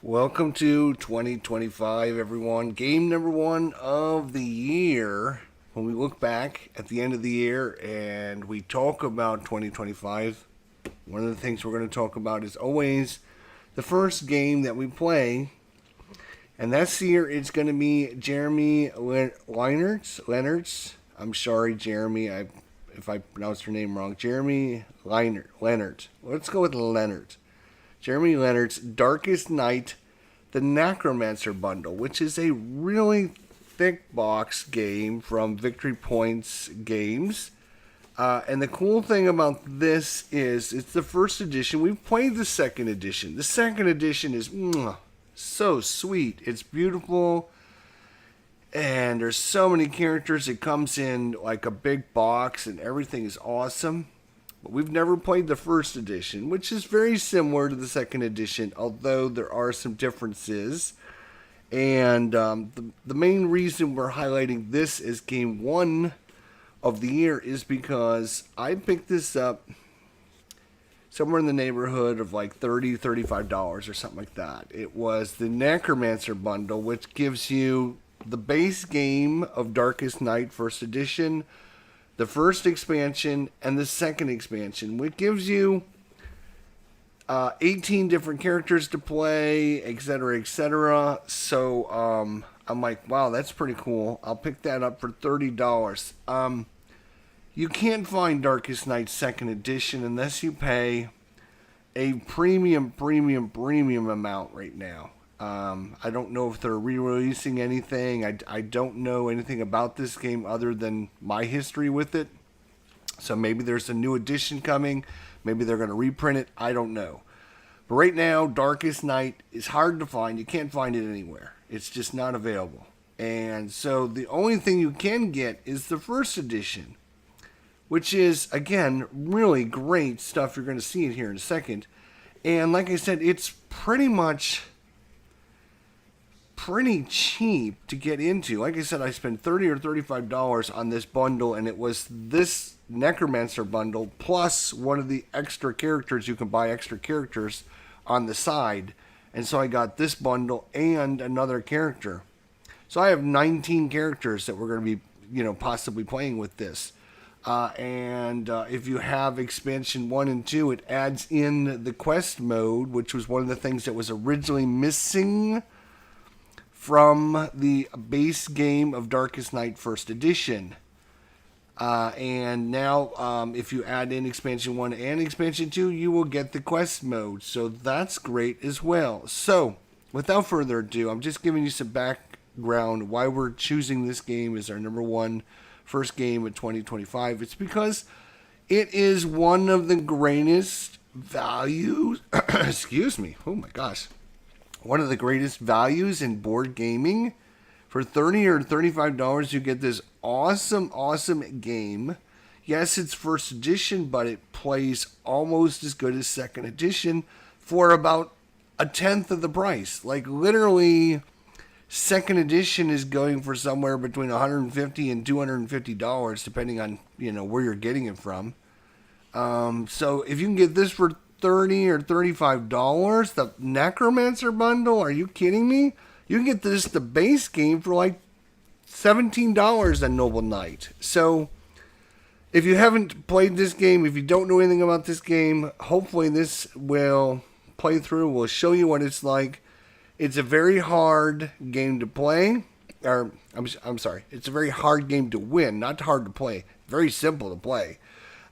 Welcome to 2025, everyone. Game number one of the year. When we look back at the end of the year and we talk about 2025, one of the things we're going to talk about is always the first game that we play. And this year it's going to be Jeremy Leonard's. I'm sorry, Jeremy, if I pronounced your name wrong. Jeremy Leonard. Let's go with Leonard. Jeremy Leonard's Darkest Night, the Necromancer bundle, which is a really thick box game from Victory Points Games. And the cool thing about this is it's the first edition. We've played the second edition. The second edition is so sweet. It's beautiful. And there's so many characters. It comes in like a big box and everything is awesome. But we've never played the first edition, which is very similar to the second edition, although there are some differences. And the main reason we're highlighting this as game one of the year is because I picked this up somewhere in the neighborhood of like $30, $35 or something like that. It was the Necromancer bundle, which gives you the base game of Darkest Night First Edition, the first expansion, and the second expansion, which gives you 18 different characters to play, etc., etc. So I'm like, wow, that's pretty cool. I'll pick that up for $30. You can't find Darkest Night Second Edition unless you pay a premium amount right now. I don't know if they're re-releasing anything. I don't know anything about this game other than my history with it. So maybe there's a new edition coming. Maybe they're going to reprint it. I don't know. But right now, Darkest Night is hard to find. You can't find it anywhere. It's just not available. And so the only thing you can get is the first edition, which is, again, really great stuff. You're going to see it here in a second. And like I said, it's pretty cheap to get into. Like I said, I spent $30 or $35 on this bundle, and it was this Necromancer bundle plus one of the extra characters. You can buy extra characters on the side, and so I got this bundle and another character. So I have 19 characters that we're going to be, possibly playing with this. And if you have expansion 1 and 2, it adds in the quest mode, which was one of the things that was originally missing from the base game of Darkest Night First Edition. And now, if you add in Expansion 1 and Expansion 2, you will get the quest mode. So that's great as well. So, without further ado, I'm just giving you some background why we're choosing this game as our number one first game of 2025. It's because it is one of the greatest values. Excuse me. Oh my gosh. One of the greatest values in board gaming. For $30 or $35, you get this awesome game. Yes, it's first edition, but it plays almost as good as second edition for about a tenth of the price. Like, literally, second edition is going for somewhere between $150 and $250, depending on, where you're getting it from. So if you can get this for $30 or $35, the Necromancer bundle, are you kidding me? You can get the base game for like $17 on Noble Knight. So if you haven't played this game, if you don't know anything about this game, hopefully this will play through. We'll show you what it's like. It's a very hard game to play. Or I'm sorry, it's a very hard game to win, not hard to play. Very simple to play.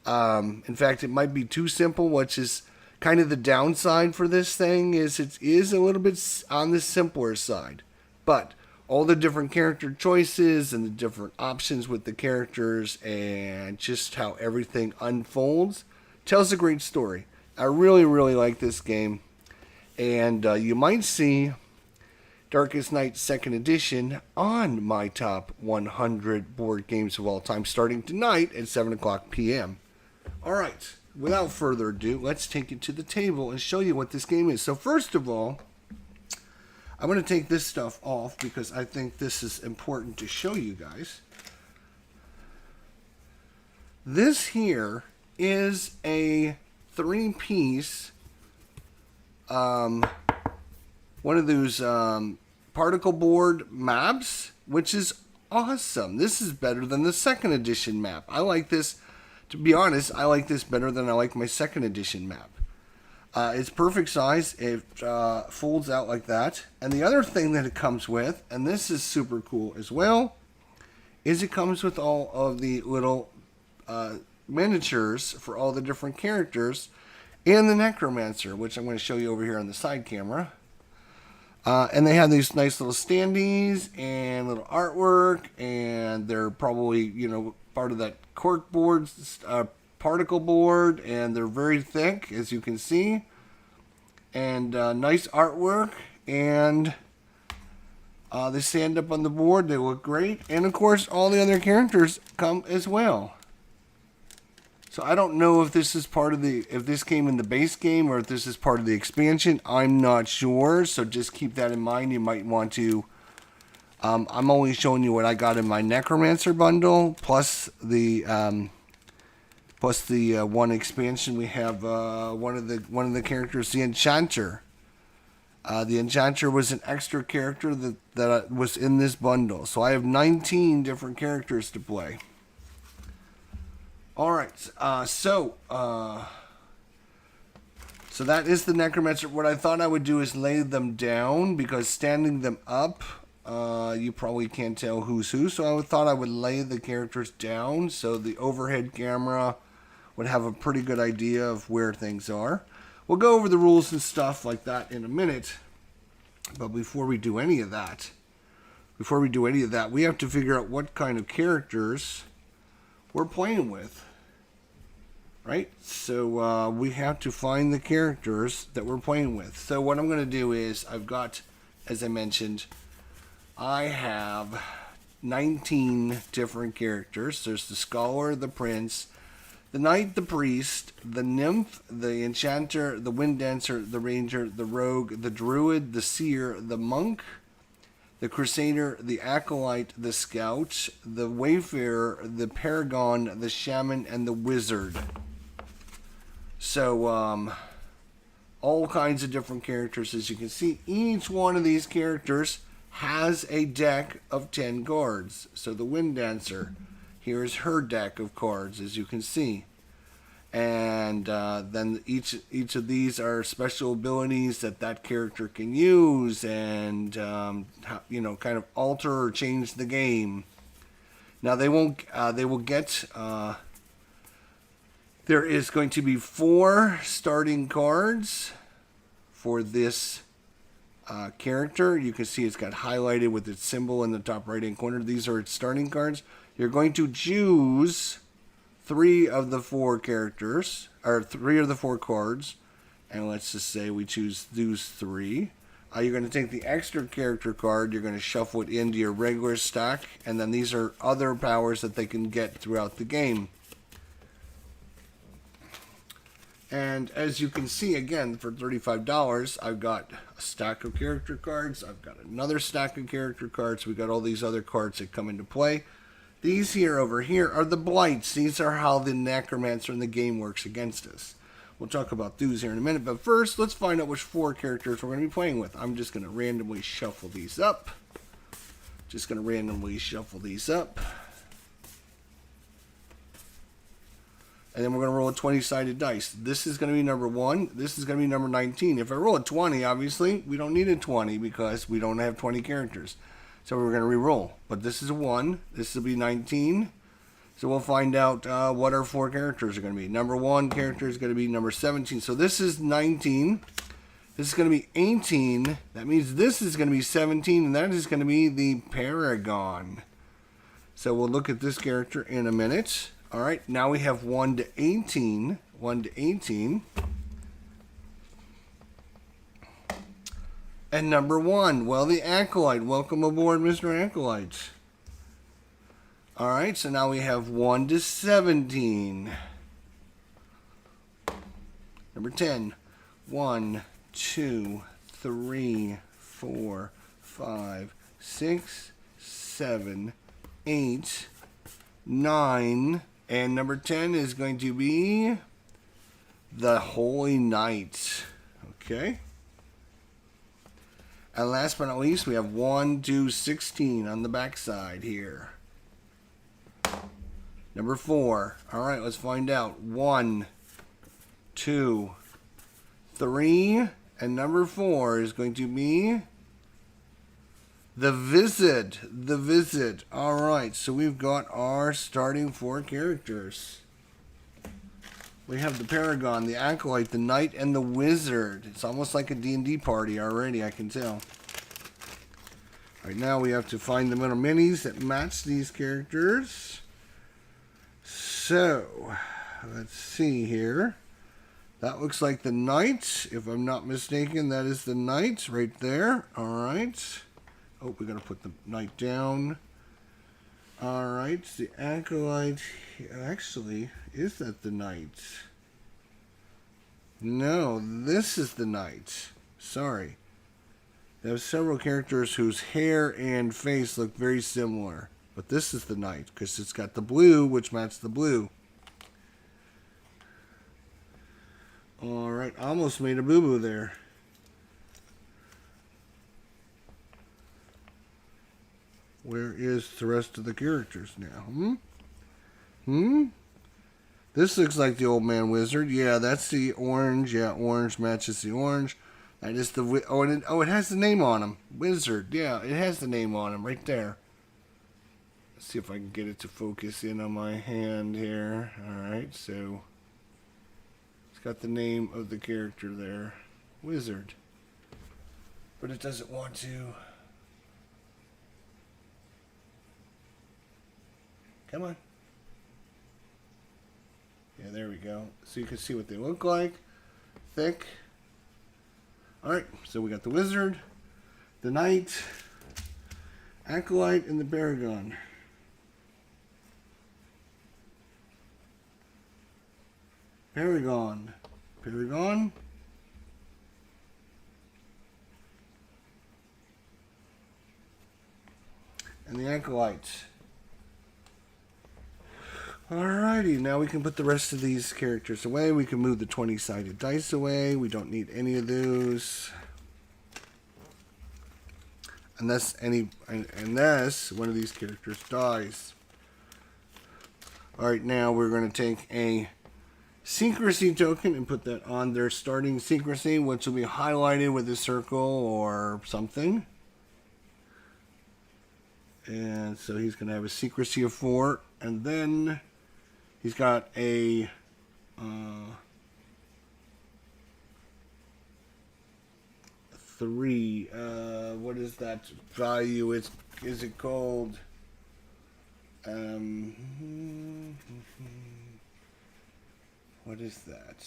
In fact, it might be too simple, which is kind of the downside for this thing. Is it is a little bit on the simpler side, but all the different character choices and the different options with the characters and just how everything unfolds tells a great story. I really like this game, and you might see Darkest Night Second Edition on my top 100 board games of all time, starting tonight at 7 o'clock p.m. All right, without further ado, let's take it to the table and show you what this game is. So first of all, I'm going to take this stuff off because I think this is important to show you guys. This here is a 3-piece one of those particle board maps, which is awesome. This is better than the second edition map. I like this. To be honest, I like this better than I like my second edition map. It's perfect size. It folds out like that. And the other thing that it comes with, and this is super cool as well, is it comes with all of the little miniatures for all the different characters and the Necromancer, which I'm going to show you over here on the side camera. And they have these nice little standees and little artwork, and they're probably, you know, part of that cork board, particle board, and they're very thick, as you can see. And nice artwork, and they stand up on the board. They look great, and of course, all the other characters come as well. So I don't know if this is part of if this came in the base game or if this is part of the expansion. I'm not sure, so just keep that in mind. You might want to. I'm only showing you what I got in my Necromancer bundle, plus the one expansion. We have one of the characters, the Enchanter. The Enchanter was an extra character that was in this bundle, so I have 19 different characters to play. All right, so that is the Necromancer. What I thought I would do is lay them down, because standing them up, you probably can't tell who's who. So I thought I would lay the characters down so the overhead camera would have a pretty good idea of where things are. We'll go over the rules and stuff like that in a minute. But before we do any of that, we have to figure out what kind of characters we're playing with. Right? So we have to find the characters that we're playing with. So what I'm going to do is, I've got, as I mentioned, I have 19 different characters. There's the Scholar, the Prince, the Knight, the Priest, the Nymph, the Enchanter, the Wind Dancer, the Ranger, the Rogue, the Druid, the Seer, the Monk, the Crusader, the Acolyte, the Scout, the Wayfarer, the Paragon, the Shaman, and the Wizard. So, all kinds of different characters. As you can see, each one of these characters has a deck of 10 cards. So the Wind Dancer, here's her deck of cards, as you can see. And then each of these are special abilities that character can use, and you know, kind of alter or change the game. Now they won't. They will get. There is going to be 4 starting cards for this character. You can see it's got highlighted with its symbol in the top right-hand corner. These are its starting cards. You're going to choose 3 of the 4 characters, or 3 of the 4 cards, and let's just say we choose those 3. You're going to take the extra character card, you're going to shuffle it into your regular stack, and then these are other powers that they can get throughout the game. And as you can see, again, for $35, I've got a stack of character cards, I've got another stack of character cards, we've got all these other cards that come into play. These here over here are the blights. These are how the Necromancer in the game works against us. We'll talk about those here in a minute, but first, let's find out which 4 characters we're going to be playing with. I'm just going to randomly shuffle these up. And then we're going to roll a 20-sided dice. This is going to be number 1. This is going to be number 19. If I roll a 20, obviously, we don't need a 20 because we don't have 20 characters. So we're going to re-roll. But this is a 1. This will be 19. So we'll find out what our 4 characters are going to be. Number 1 character is going to be number 17. So this is 19. This is going to be 18. That means this is going to be 17. And that is going to be the Paragon. So we'll look at this character in a minute. All right, now we have 1 to 18. 1 to 18. And number 1, well, the Acolyte. Welcome aboard, Mr. Acolyte. All right, so now we have 1 to 17. Number 10. 1, 2, 3, 4, 5, 6, 7, 8, 9. And number 10 is going to be the Holy Knight. Okay. And last but not least, we have 1, 2, 16 on the back side here. Number 4. All right, let's find out. 1, 2, 3. And number 4 is going to be the Visit. The Visit. All right, so we've got our starting 4 characters. We have the Paragon, the Acolyte, the Knight, and the Wizard. It's almost like a D&D party already, I can tell. Right now we have to find the little minis that match these characters. So, let's see here. That looks like the Knight. If I'm not mistaken, that is the Knight right there. All right. Oh, we got to put the Knight down. All right, the Acolyte. Actually, is that the Knight? No, this is the Knight. Sorry. There are several characters whose hair and face look very similar. But this is the Knight, because it's got the blue, which matches the blue. All right, almost made a boo-boo there. Where is the rest of the characters now? This looks like the Old Man Wizard. Yeah, that's the orange. Yeah, orange matches the orange. That is the... it has the name on him. Wizard. Yeah, it has the name on him right there. Let's see if I can get it to focus in on my hand here. All right, so... it's got the name of the character there. Wizard. But it doesn't want to... Come on. Yeah, there we go. So you can see what they look like. Thick. Alright, so we got the Wizard, the Knight, Acolyte, and the Paragon. Paragon. Paragon. And the Acolyte. Alrighty, now we can put the rest of these characters away. We can move the 20-sided dice away. We don't need any of those. Unless one of these characters dies. Alright, now we're going to take a secrecy token and put that on their starting secrecy, which will be highlighted with a circle or something. And so he's going to have a secrecy of 4. And then... he's got a 3. What is that value? Is it called? What is that?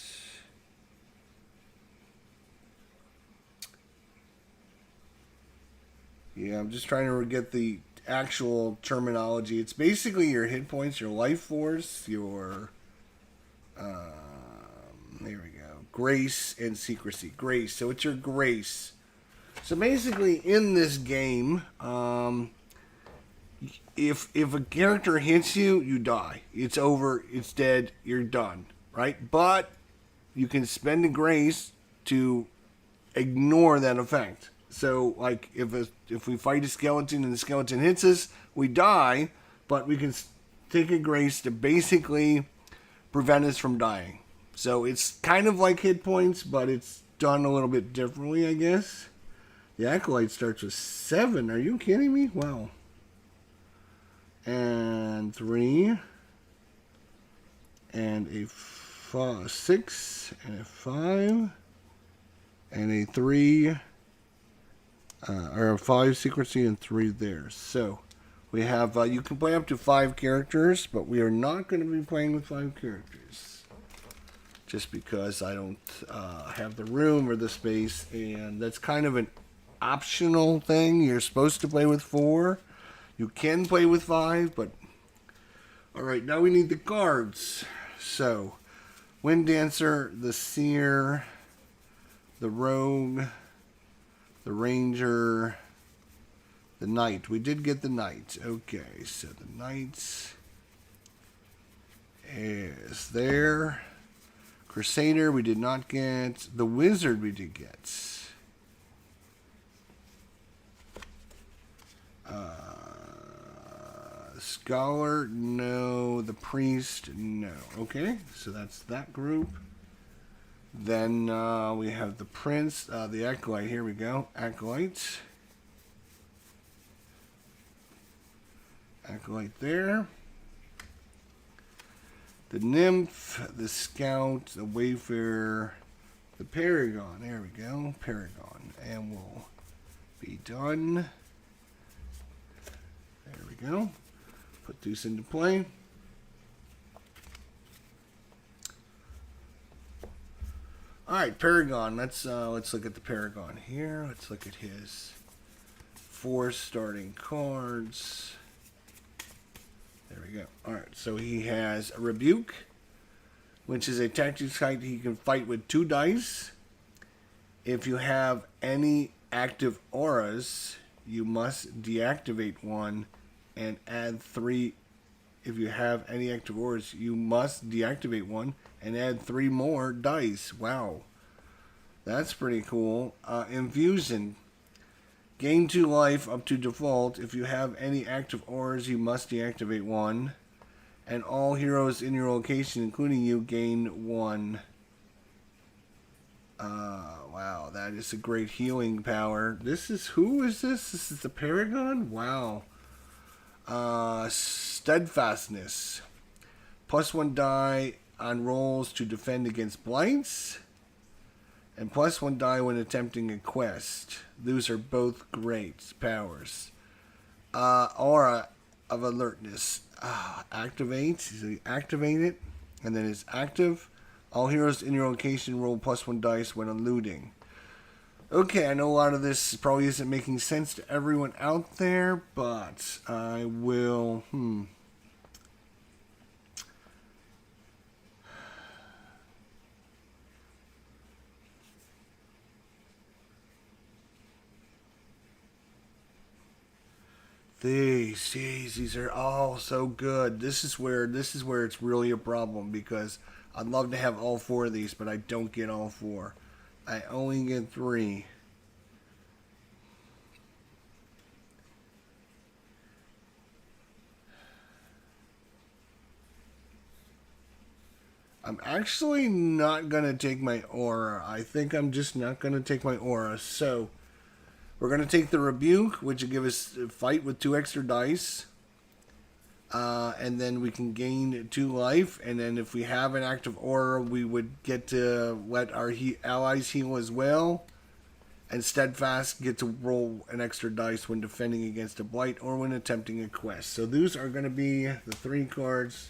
Yeah, I'm just trying to get the actual terminology. It's basically your hit points, your life force, your there we go, grace and secrecy. Grace, so it's your grace. So basically in this game, if a character hits you, you die. It's over, it's dead, you're done, right? But you can spend a grace to ignore that effect. So, like, if we fight a skeleton and the skeleton hits us, we die, but we can take a grace to basically prevent us from dying. So, it's kind of like hit points, but it's done a little bit differently, I guess. The Acolyte starts with 7. Are you kidding me? Wow. And 3. And a 6. And a 5. And a 3. Or 5 secrecy and 3 there. So we have you can play up to 5 characters, but we are not going to be playing with 5 characters just because I don't have the room or the space, and that's kind of an optional thing. You're supposed to play with 4. You can play with 5, but all right, now we need the cards. So Wind Dancer, the Seer, the Rogue, the Ranger, the Knight. We did get the Knight. Okay, so the Knight is there. Crusader we did not get. The Wizard we did get. Scholar, no. The priest, no. Okay, so that's that group. Then we have the prince, the acolyte. Here we go. Acolyte. Acolyte there. The nymph, the scout, the wayfarer, the paragon. There we go. Paragon. And we'll be done. There we go. Put this into play. All right, Paragon. Let's look at the Paragon here. Let's look at his 4 starting cards. There we go. All right, so he has a Rebuke, which is a tactics type he can fight with 2 dice. If you have any active auras, you must deactivate 1 and add 3. If you have any active auras, you must deactivate 1 and add 3 more dice. Wow. That's pretty cool. Infusion. Gain 2 life up to default. If you have any active auras, you must deactivate 1. And all heroes in your location, including you, gain 1. Wow, that is a great healing power. Who is this? This is the Paragon? Wow. Steadfastness. +1 die on rolls to defend against blights. And +1 die when attempting a quest. Those are both great powers. Aura of alertness. Activate. So you activate it. And then it's active. All heroes in your location roll +1 dice when looting. Okay, I know a lot of this probably isn't making sense to everyone out there, but I will... These are all so good. This is where it's really a problem, because I'd love to have all 4 of these, but I don't get all 4. I only get 3. I'm actually not going to take my aura. I think I'm just not going to take my aura. So we're going to take the Rebuke, which will give us a fight with 2 extra dice. And then we can gain 2 life. And then if we have an active aura, we would get to let our allies heal as well. And Steadfast get to roll an extra dice when defending against a blight or when attempting a quest. So those are going to be the 3 cards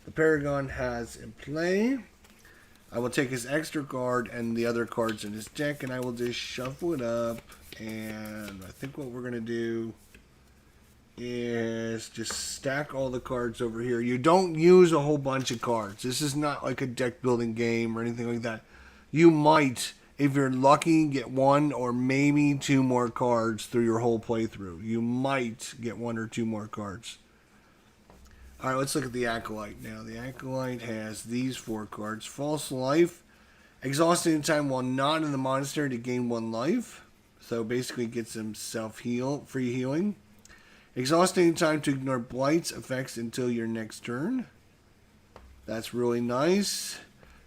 the Paragon has in play. I will take his extra card and the other cards in his deck, and I will just shuffle it up. And I think what we're going to do is just stack all the cards over here. You don't use a whole bunch of cards. This is not like a deck building game or anything like that. You might, if you're lucky, get 1 or maybe 2 more cards through your whole playthrough. You might get 1 or 2 more cards. Alright, let's look at the Acolyte now. The Acolyte has these 4 cards. False Life. Exhausting time while not in the monastery to gain 1 life. So basically gets himself free healing. Exhausting time to ignore Blight's effects until your next turn. That's really nice.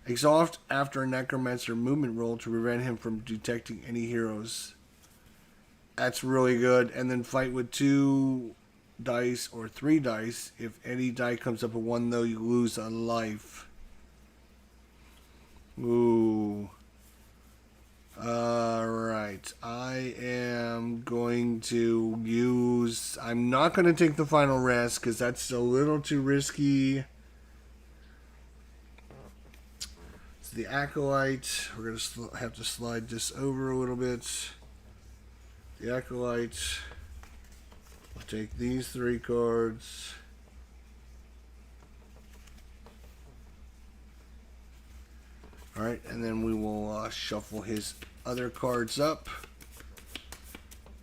Exhaust after a Necromancer movement roll to prevent him from detecting any heroes. That's really good. And then fight with 2 dice or 3 dice. If any die comes up with 1, though, you lose a life. Ooh. Alright. I am going to use... I'm not going to take the final rest because that's a little too risky. It's the Acolyte. We're going to have to slide this over a little bit. The Acolyte. I'll take these 3 cards. Alright, and then we will shuffle his other cards up.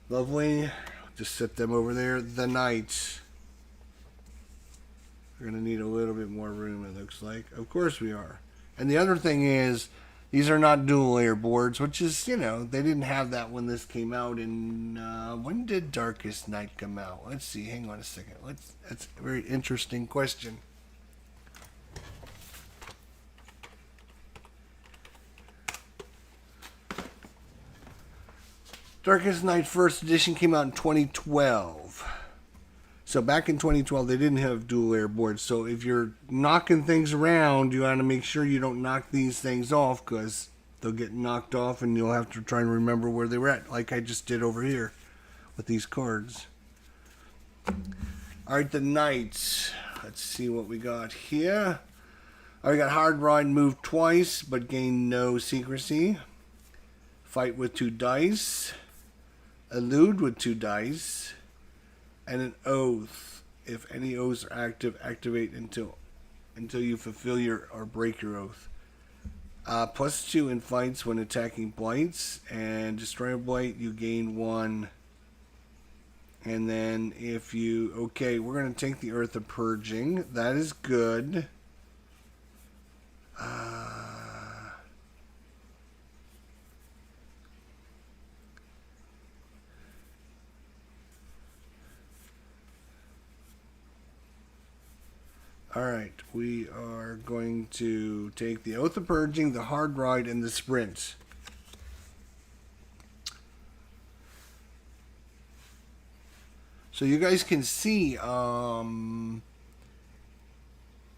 Lovely. Just set them over there. The Knight. We're going to need a little bit more room, it looks like. Of course we are. And the other thing is, These are not dual layer boards, which is, you know, they didn't have that when this came out. In when did Darkest Night come out? Let's see. Hang on a second. That's a very interesting question. Darkest Night First Edition came out in 2012. So back in 2012, they didn't have dual layer boards. So if you're knocking things around, you want to make sure you don't knock these things off, because they'll get knocked off and you'll have to try and remember where they were at, like I just did over here with these cards. All right, the Knights. Let's see what we got here. All right, we got Hard Ride, move twice, but gain no secrecy. Fight with 2 dice. Elude with 2 dice. And an oath. If any oaths are active, activate until you fulfill your or break your oath. +2 in fights when attacking blights, and destroy a blight, you gain 1. And then if you, okay, we're going to take the Earth of Purging. That is good. Alright, we are going to take the Oath of Purging, the Hard Ride, and the Sprint. So you guys can see,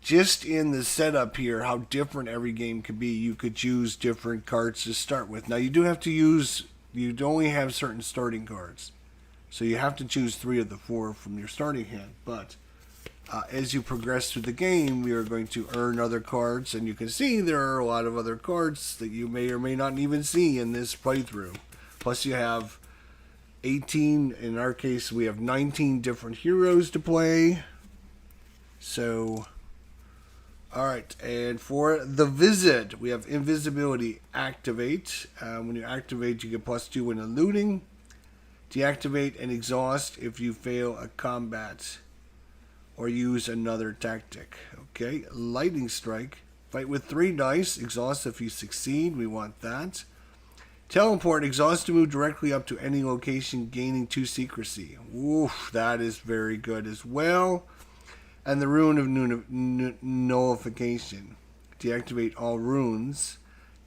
just in the setup here, how different every game could be. You could choose different cards to start with. Now you do have to use, you only have certain starting cards. So you have to choose 3 of the 4 from your starting hand, but as you progress through the game, we are going to earn other cards, and you can see there are a lot of other cards that you may or may not even see in this playthrough. Plus you have 18, in our case we have 19 different heroes to play. So, alright, and for the Visit, we have Invisibility activate. When you activate, you get +2 when eluding. Deactivate and exhaust if you fail a combat or use another tactic. Okay, Lightning Strike. Fight with 3 dice. Exhaust if you succeed. We want that. Teleport. Exhaust to move directly up to any location, gaining 2 secrecy. Oof, that is very good as well. And the Rune of Nullification. Deactivate all runes.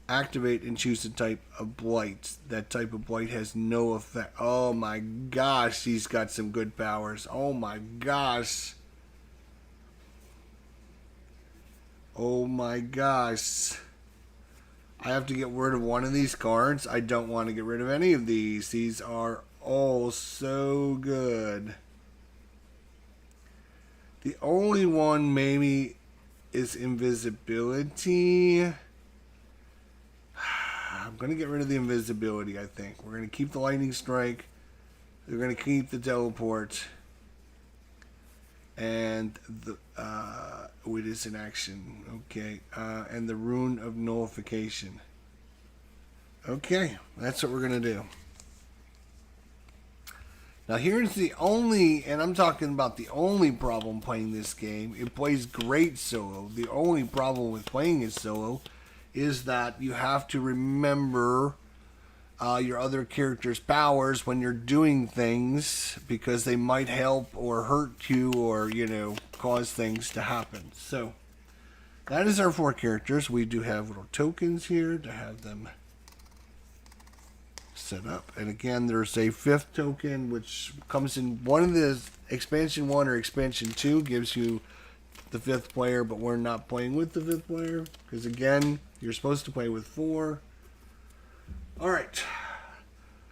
Activate and choose the type of blight. That type of blight has no effect. Oh my gosh, he's got some good powers. Oh my gosh. Oh my gosh. I have to get rid of one of these cards. I don't want to get rid of any of these. These are all so good. The only one maybe is Invisibility. I'm going to get rid of the Invisibility, I think. We're going to keep the Lightning Strike. We're going to keep the Teleport. And the it is in action. Okay. And the Rune of Nullification. Okay. That's what we're going to do. Now here's the only, and I'm talking about the only problem playing this game. It plays great solo. The only problem with playing it solo is that you have to remember your other character's powers when you're doing things, because they might help or hurt you, or, you know, cause things to happen. So that is our 4 characters. We do have little tokens here to have them set up. And again, there's a 5th token which comes in one of the expansion 1 or expansion 2, gives you the 5th player, but we're not playing with the 5th player because, again, you're supposed to play with 4. Alright,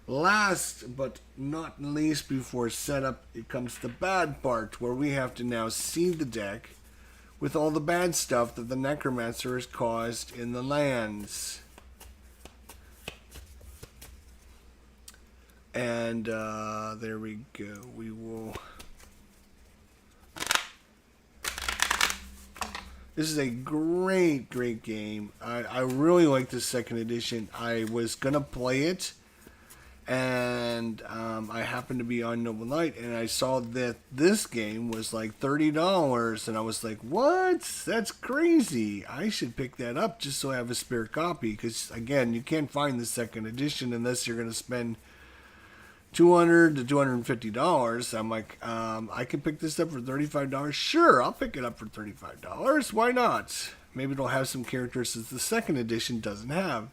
last but not least before setup, it comes the bad part, where we have to now seed the deck with all the bad stuff that the Necromancer has caused in the lands. And there we go. We will... This is a great, great game. I really like the 2nd edition. I was going to play it, And I happened to be on Noble Knight, and I saw that this game was like $30, and I was like, what? That's crazy. I should pick that up just so I have a spare copy, because again, you can't find the second edition unless you're going to spend $200 to $250. I'm like, I can pick this up for $35. Sure, I'll pick it up for $35. Why not? Maybe it'll have some characters that the second edition doesn't have.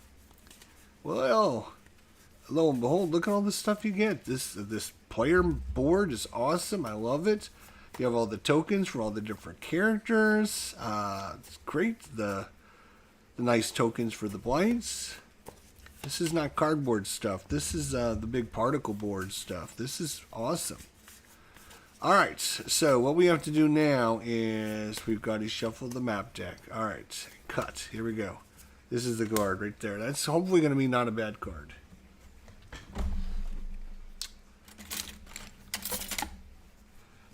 Well, lo and behold, look at all the stuff you get. This player board is awesome. I love it. You have all the tokens for all the different characters. It's great. The nice tokens for the blights. This is not cardboard stuff. This is the big particle board stuff. This is awesome. Alright, so what we have to do now is we've got to shuffle the map deck. Alright, cut. Here we go. This is the guard right there. That's hopefully going to be not a bad card. I'm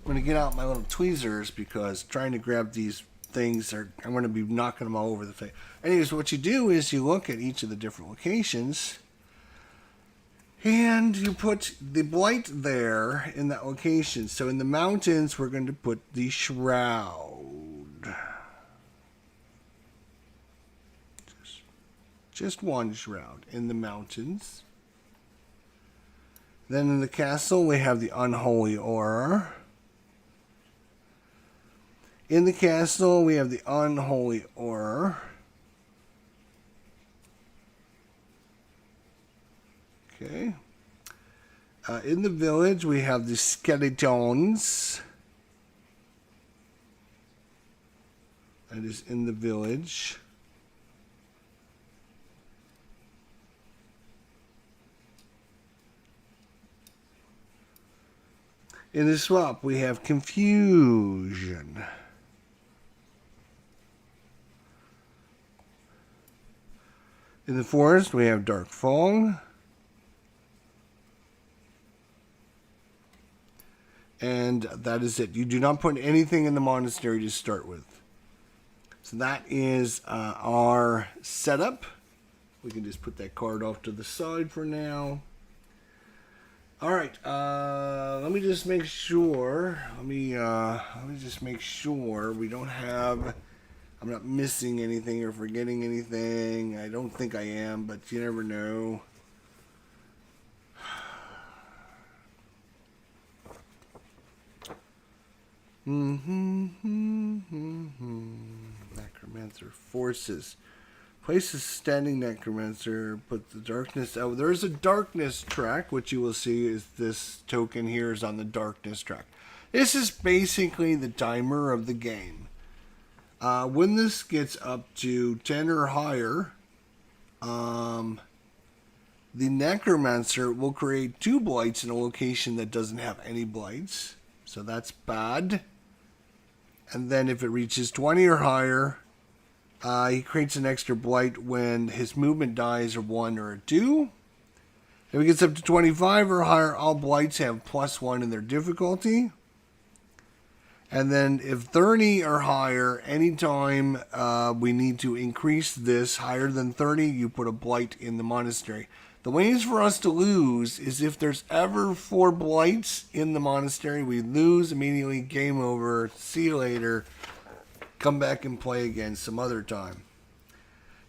going to get out my little tweezers because trying to grab these things I'm going to be knocking them all over the place. Anyways, what you do is you look at each of the different locations and you put the blight there in that location. So in the mountains, we're going to put the shroud. Just one shroud in the mountains. Then in the castle, we have the unholy aura. In the castle, we have the unholy aura. Okay. In the village, we have the skeletons. That is in the village. In the swamp, we have confusion. In the forest, we have dark fog. And that is it. You do not put anything in the monastery to start with. So that is our setup. We can just put that card off to the side for now. All right. Let me just make sure. Let me just make sure we don't have. I'm not missing anything or forgetting anything. I don't think I am, but you never know. Necromancer forces. Place a standing necromancer. Put the darkness out. There's a darkness track, which you will see is this token here is on the darkness track. This is basically the timer of the game. When this gets up to 10 or higher, the necromancer will create 2 blights in a location that doesn't have any blights. So that's bad. And then if it reaches 20 or higher, he creates an extra blight when his movement dies or 1 or a 2. If it gets up to 25 or higher, all blights have +1 in their difficulty. And then if 30 or higher, anytime we need to increase this higher than 30, you put a blight in the monastery. The ways for us to lose is if there's ever 4 blights in the monastery, we lose immediately, game over, see you later, come back and play again some other time.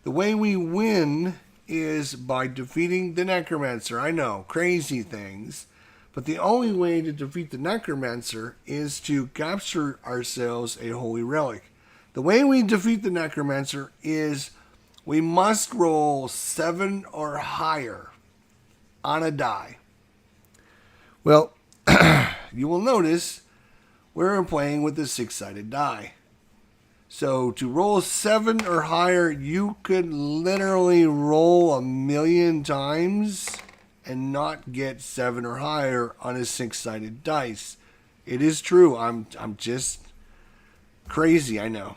The way we win is by defeating the necromancer. I know, crazy things, but the only way to defeat the necromancer is to capture ourselves a holy relic. The way we defeat the necromancer is we must roll 7 or higher on a die. Well, you will notice we're playing with a 6-sided die. So to roll 7 or higher, you could literally roll 1,000,000 times and not get 7 or higher on a 6-sided dice. It is true. I'm just crazy, I know.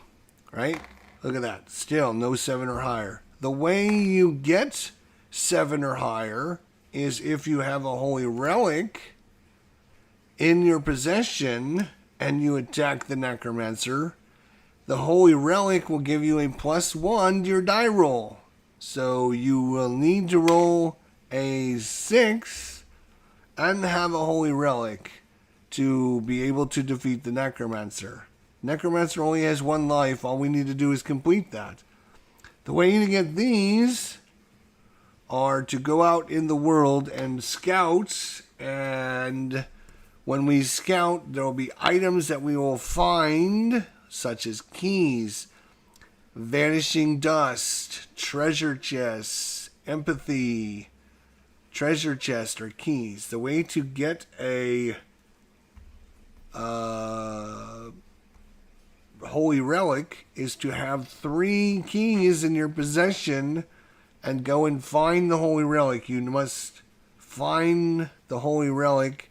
Right? Look at that. Still no 7 or higher. The way you get 7 or higher is if you have a holy relic in your possession and you attack the necromancer. The holy relic will give you a +1 to your die roll. So you will need to roll a 6, and have a holy relic to be able to defeat the Necromancer. Necromancer only has 1 life. All we need to do is complete that. The way to get these are to go out in the world and scout, and when we scout, there will be items that we will find, such as keys, vanishing dust, treasure chests, empathy, treasure chest, or keys. The way to get a holy relic is to have 3 keys in your possession and go and find the holy relic. You must find the holy relic.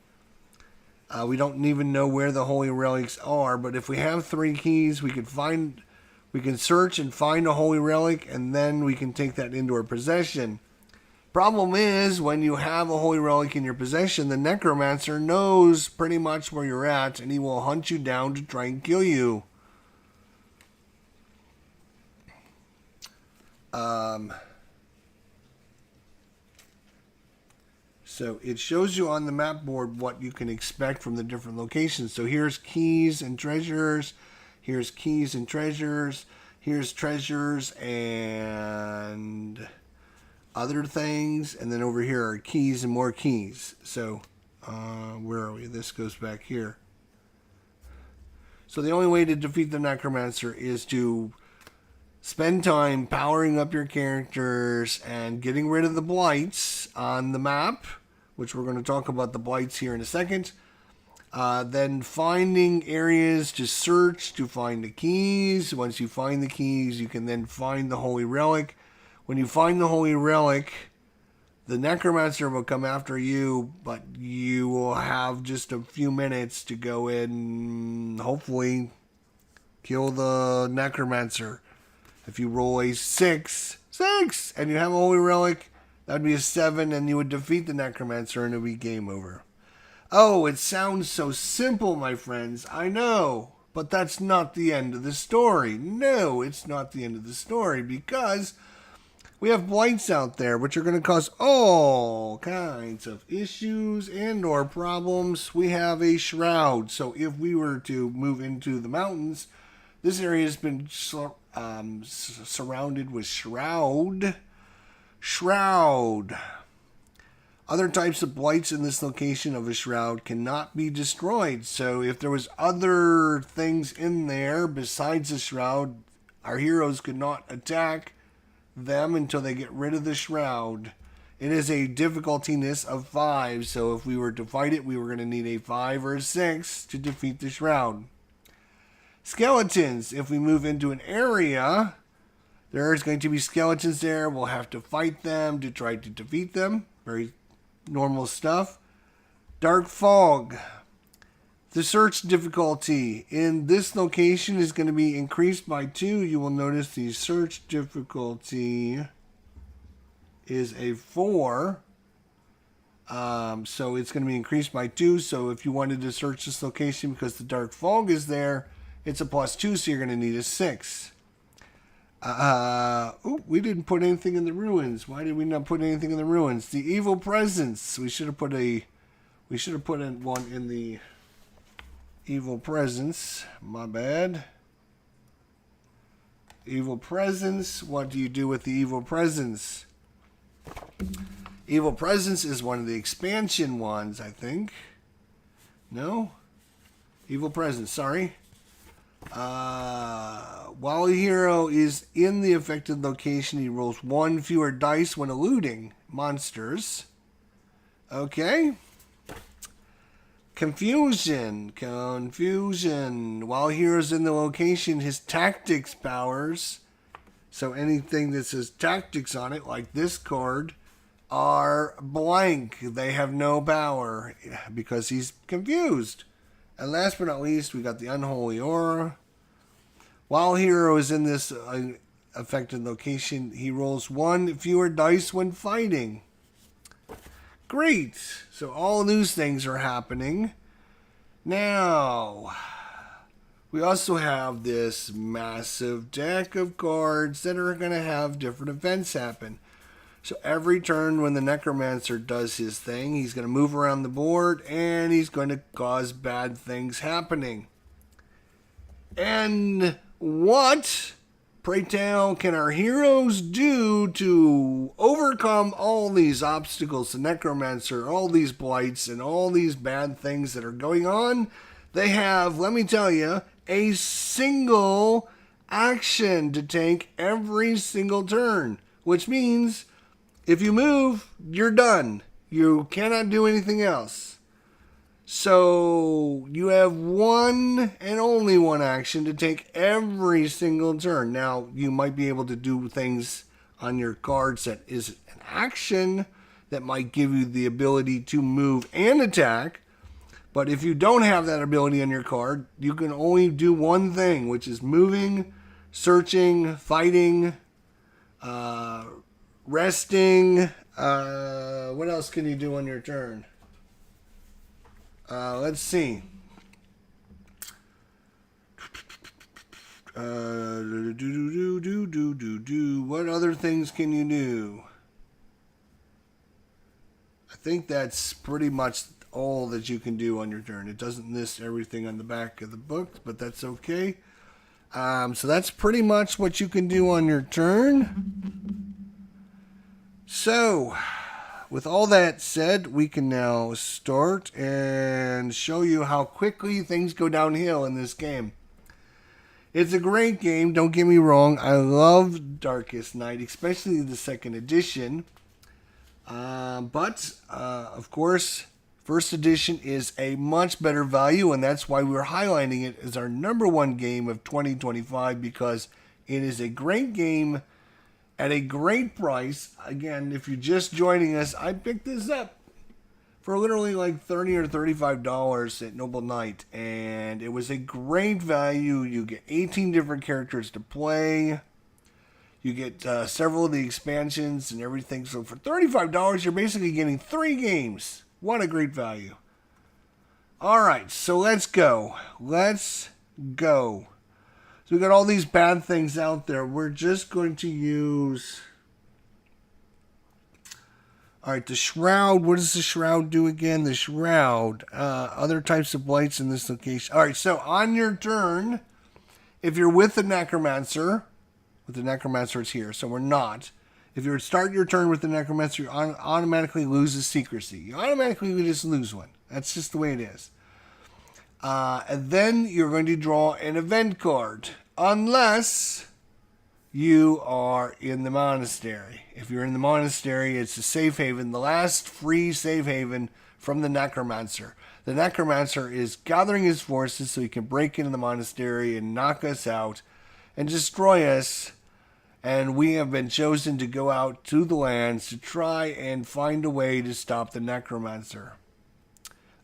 We don't even know where the holy relics are, but if we have 3 keys, we can search and find a holy relic, and then we can take that into our possession. Problem is, when you have a holy relic in your possession, the Necromancer knows pretty much where you're at, and he will hunt you down to try and kill you. So it shows you on the map board what you can expect from the different locations. So here's keys and treasures. Here's keys and treasures. Here's treasures and other things. And then over here are keys and more keys. So where are we? This goes back here. So the only way to defeat the Necromancer is to spend time powering up your characters and getting rid of the blights on the map, which we're going to talk about the blights here in a second. Then finding areas to search to find the keys. Once you find the keys, you can then find the holy relic. When you find the holy relic, the Necromancer will come after you, but you will have just a few minutes to go in, hopefully kill the Necromancer. If you roll a 6, and you have a holy relic, that'd be a 7, and you would defeat the Necromancer, and it would be game over. Oh, it sounds so simple, my friends. I know, but that's not the end of the story. No, it's not the end of the story, because we have blights out there, which are going to cause all kinds of issues and or problems. We have a shroud, so if we were to move into the mountains, this area has been surrounded with shroud. Other types of blights in this location of a shroud cannot be destroyed. So if there was other things in there besides the shroud, our heroes could not attack them until they get rid of the shroud. It is a difficultiness of 5. So if we were to fight it, we were going to need a 5 or a 6 to defeat the shroud. Skeletons. If we move into an area, there's going to be skeletons there. We'll have to fight them to try to defeat them. Very normal stuff. Dark fog. The search difficulty in this location is going to be increased by 2. You will notice the search difficulty is a 4. So it's going to be increased by 2. So if you wanted to search this location because the dark fog is there, it's a +2, so you're going to need a 6. We didn't put anything in the ruins. Why did we not put anything in the ruins? The evil presence. We should have put one in the evil presence. My bad. Evil presence. What do you do with the evil presence? Evil presence is one of the expansion ones, I think. No? Evil presence, sorry. While a hero is in the affected location, he rolls 1 fewer dice when eluding monsters. Okay. Confusion. While a hero is in the location, his tactics powers, so anything that says tactics on it, like this card, are blank. They have no power because he's confused. And last but not least, we got the Unholy Aura. While hero is in this affected location, he rolls 1 fewer dice when fighting. Great! So all of those things are happening. Now, we also have this massive deck of cards that are going to have different events happen. So every turn when the Necromancer does his thing, he's going to move around the board and he's going to cause bad things happening. And what, pray tell, can our heroes do to overcome all these obstacles to Necromancer, all these blights, and all these bad things that are going on? They have, let me tell you, a single action to take every single turn, which means if you move, you're done. You cannot do anything else. So you have one and only one action to take every single turn. Now, you might be able to do things on your cards that is an action that might give you the ability to move and attack. But if you don't have that ability on your card, you can only do one thing, which is moving, searching, fighting, resting. What else can you do on your turn? Let's see. What other things can you do? I think that's pretty much all that you can do on your turn. It doesn't list everything on the back of the book, but that's okay. So that's pretty much what you can do on your turn. So, with all that said, we can now start and show you how quickly things go downhill in this game. It's a great game, don't get me wrong. I love Darkest Night, especially the second edition. But, of course, first edition is a much better value, and that's why we're highlighting it as our number one game of 2025, because it is a great game at a great price. Again, if you're just joining us, I picked this up for literally like $30 or $35 at Noble Knight, and it was a great value. You get 18 different characters to play. You get several of the expansions and everything. So for $35, you're basically getting 3 games. What a great value. All right, so let's go. Let's go. So we got all these bad things out there. We're just going to use... All right, the Shroud. What does the Shroud do again? The Shroud. Other types of blights in this location. All right, so on your turn, if you're with the Necromancer, it's here, so we're not. If you start your turn with the Necromancer, you automatically lose his secrecy. You automatically just lose one. That's just the way it is. And then you're going to draw an event card, unless you are in the monastery. If you're in the monastery, it's a safe haven, the last free safe haven from the Necromancer. The Necromancer is gathering his forces so he can break into the monastery and knock us out and destroy us. And we have been chosen to go out to the lands to try and find a way to stop the Necromancer.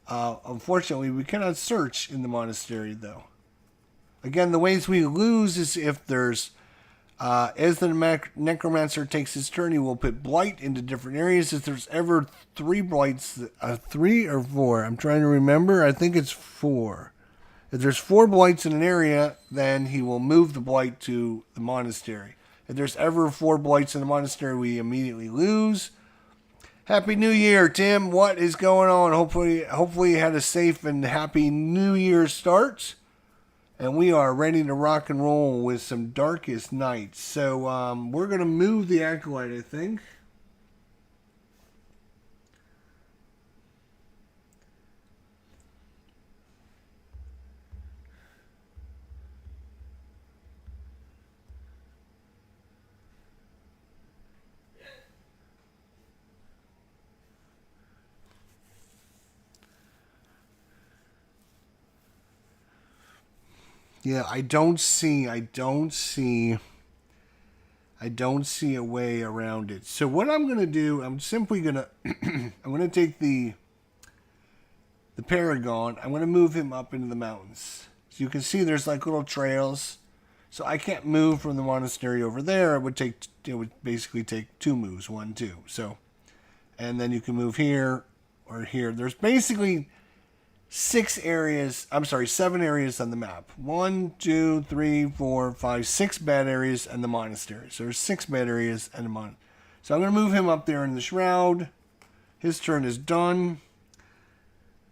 Unfortunately, we cannot search in the monastery, though. Again, the ways we lose is if there's... as the Necromancer takes his turn, he will put blight into different areas. If there's ever 3 blights, 3 or 4, I'm trying to remember. I think it's 4. If there's 4 blights in an area, then he will move the blight to the monastery. If there's ever 4 blights in the monastery, we immediately lose. Happy New Year, Tim. What is going on? Hopefully you had a safe and happy New Year start. And we are ready to rock and roll with some Darkest Night. So we're going to move the Acolyte, I think. Yeah, I don't see a way around it. So what I'm going to do, I'm simply going to, I'm going to take the Paragon, I'm going to move him up into the mountains. So you can see there's like little trails. So I can't move from the monastery over there. It would basically take 2 moves, 1, 2. So, and then you can move here or here. There's basically 7 areas on the map. 1, 2, 3, 4, 5, 6 bad areas and the monastery. So there's 6 bad areas and the monastery. So I'm going to move him up there in the shroud. His turn is done.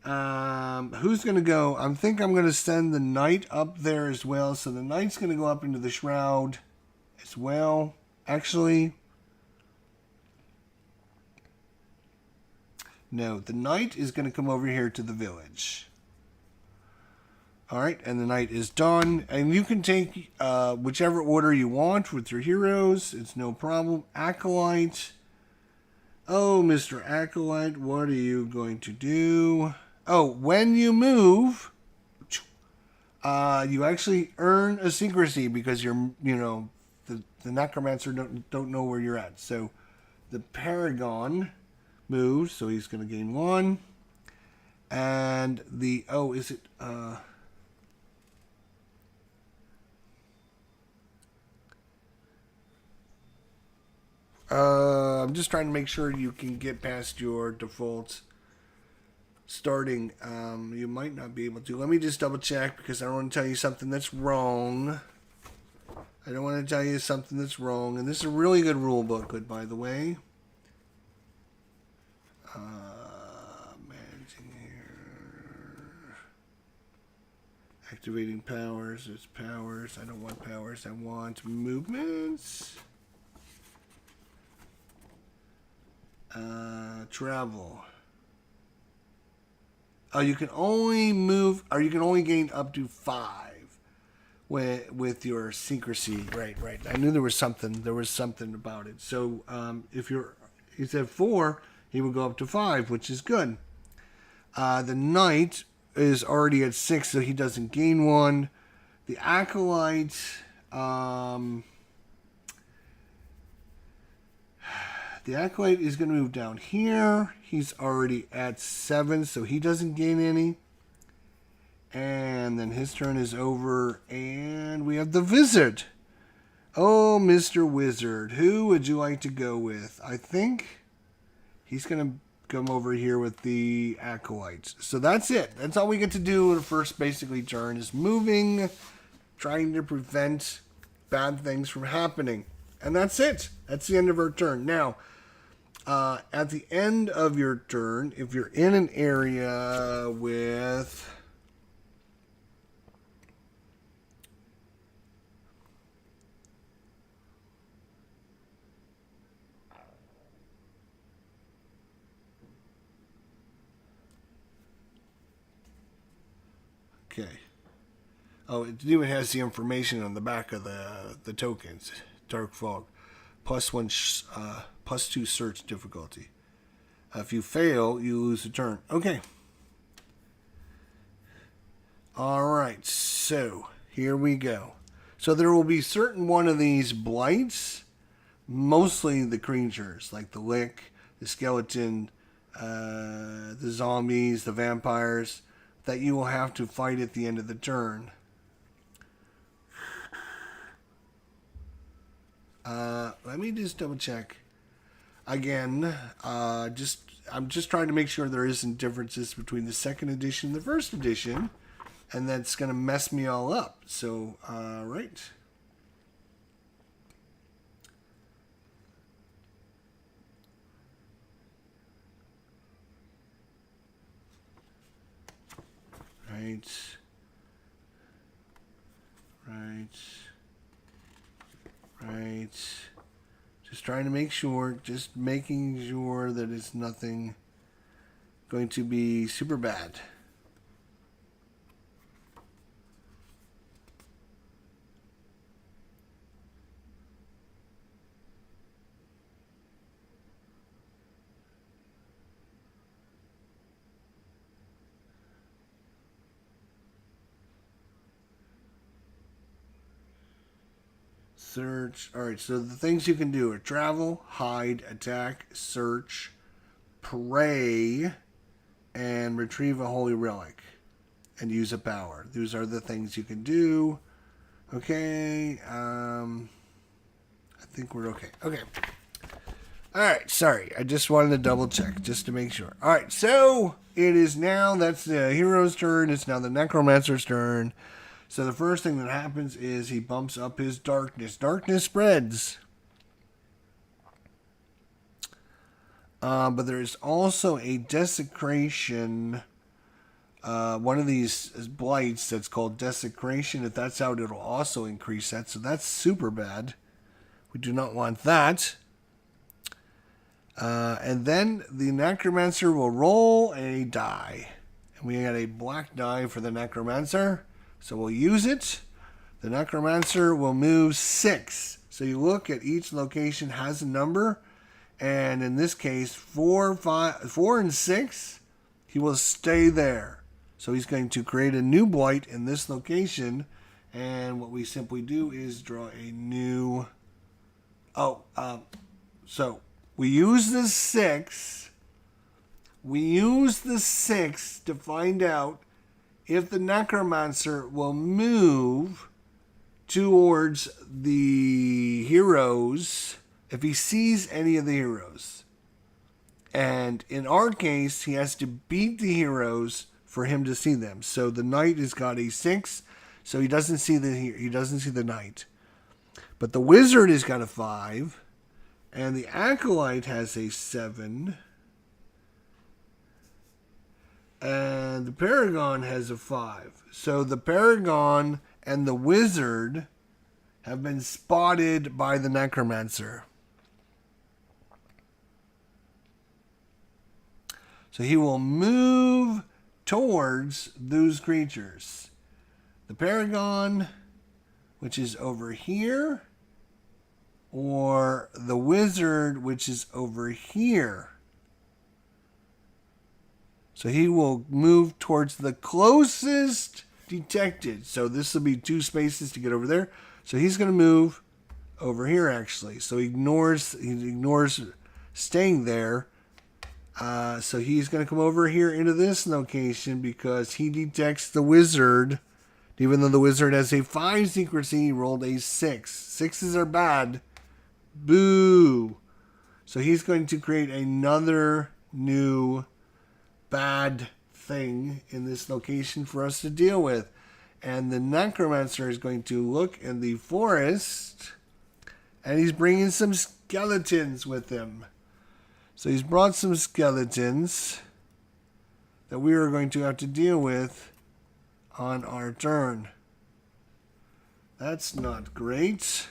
Who's going to go? I think I'm going to send the knight up there as well. So the knight's going to go up into the shroud as well. Actually, no, the knight is going to come over here to the village. All right, and the knight is done. And you can take whichever order you want with your heroes. It's no problem. Acolyte. Oh, Mr. Acolyte, what are you going to do? Oh, when you move, you actually earn a secrecy because you're, the Necromancer don't know where you're at. So the Paragon moves, so he's going to gain 1. And the, is it, I'm just trying to make sure you can get past your default starting. You might not be able to. Let me just double check because I don't want to tell you something that's wrong. I don't want to tell you something that's wrong. And this is a really good rule booklet, by the way. Managing here. Activating powers. It's powers. I don't want powers. I want movements. Travel. Oh, you can only move, or you can only gain up to 5 with your secrecy. Right. I knew there was something about it. So if he's at 4, he will go up to 5, which is good. The knight is already at 6, so he doesn't gain 1. The acolyte. The Acolyte is going to move down here. He's already at 7, so he doesn't gain any. And then his turn is over, and we have the Wizard. Oh, Mr. Wizard, who would you like to go with? I think he's going to come over here with the Acolytes. So that's it. That's all we get to do in the first, basically, turn is moving, trying to prevent bad things from happening. And that's it. That's the end of our turn. Now, at the end of your turn, if you're in an area with... Okay. Oh, it even has the information on the back of the tokens. Dark Fog. +2 search difficulty. If you fail, you lose a turn. Okay. Alright, so here we go. So there will be certain one of these blights, mostly the creatures, like the lick, the skeleton, the zombies, the vampires, that you will have to fight at the end of the turn. Let me just double check. Again, I'm just trying to make sure there isn't differences between the second edition and the first edition, and that's going to mess me all up. So, right. Right. Just trying to make sure, just making sure that it's nothing going to be super bad. Search. Alright, so the things you can do are travel, hide, attack, search, pray, and retrieve a holy relic. And use a power. Those are the things you can do. Okay. I think we're okay. Okay. Alright, sorry. I just wanted to double check just to make sure. Alright, so it is now, that's the hero's turn. It's now the Necromancer's turn. So the first thing that happens is he bumps up his darkness. Darkness spreads. But there's also a desecration. One of these blights that's called desecration. If that's out, it'll also increase that. So that's super bad. We do not want that. And then the Necromancer will roll a die. And we got a black die for the Necromancer. So we'll use it. The Necromancer will move 6. So you look at each location has a number. And in this case, 4, and 6, he will stay there. So he's going to create a new blight in this location. And what we simply do is draw a new... So we use the 6. We use the 6 to find out if the Necromancer will move towards the heroes, if he sees any of the heroes. And in our case, he has to beat the heroes for him to see them. So the knight has got a 6, so he doesn't see the knight. But the wizard has got a 5, and the acolyte has a 7, and the paragon has a 5. So the paragon and the wizard have been spotted by the Necromancer. So he will move towards those creatures. The paragon, which is over here, or the wizard, which is over here. So he will move towards the closest detected. So this will be 2 spaces to get over there. So he's going to move over here, actually. So he ignores staying there. So he's going to come over here into this location because he detects the wizard. Even though the wizard has a 5 secrecy, he rolled a 6. 6s are bad. Boo. So he's going to create another new bad thing in this location for us to deal with. And the Necromancer is going to look in the forest, and he's bringing some skeletons with him. So he's brought some skeletons that we are going to have to deal with on our turn. That's not great.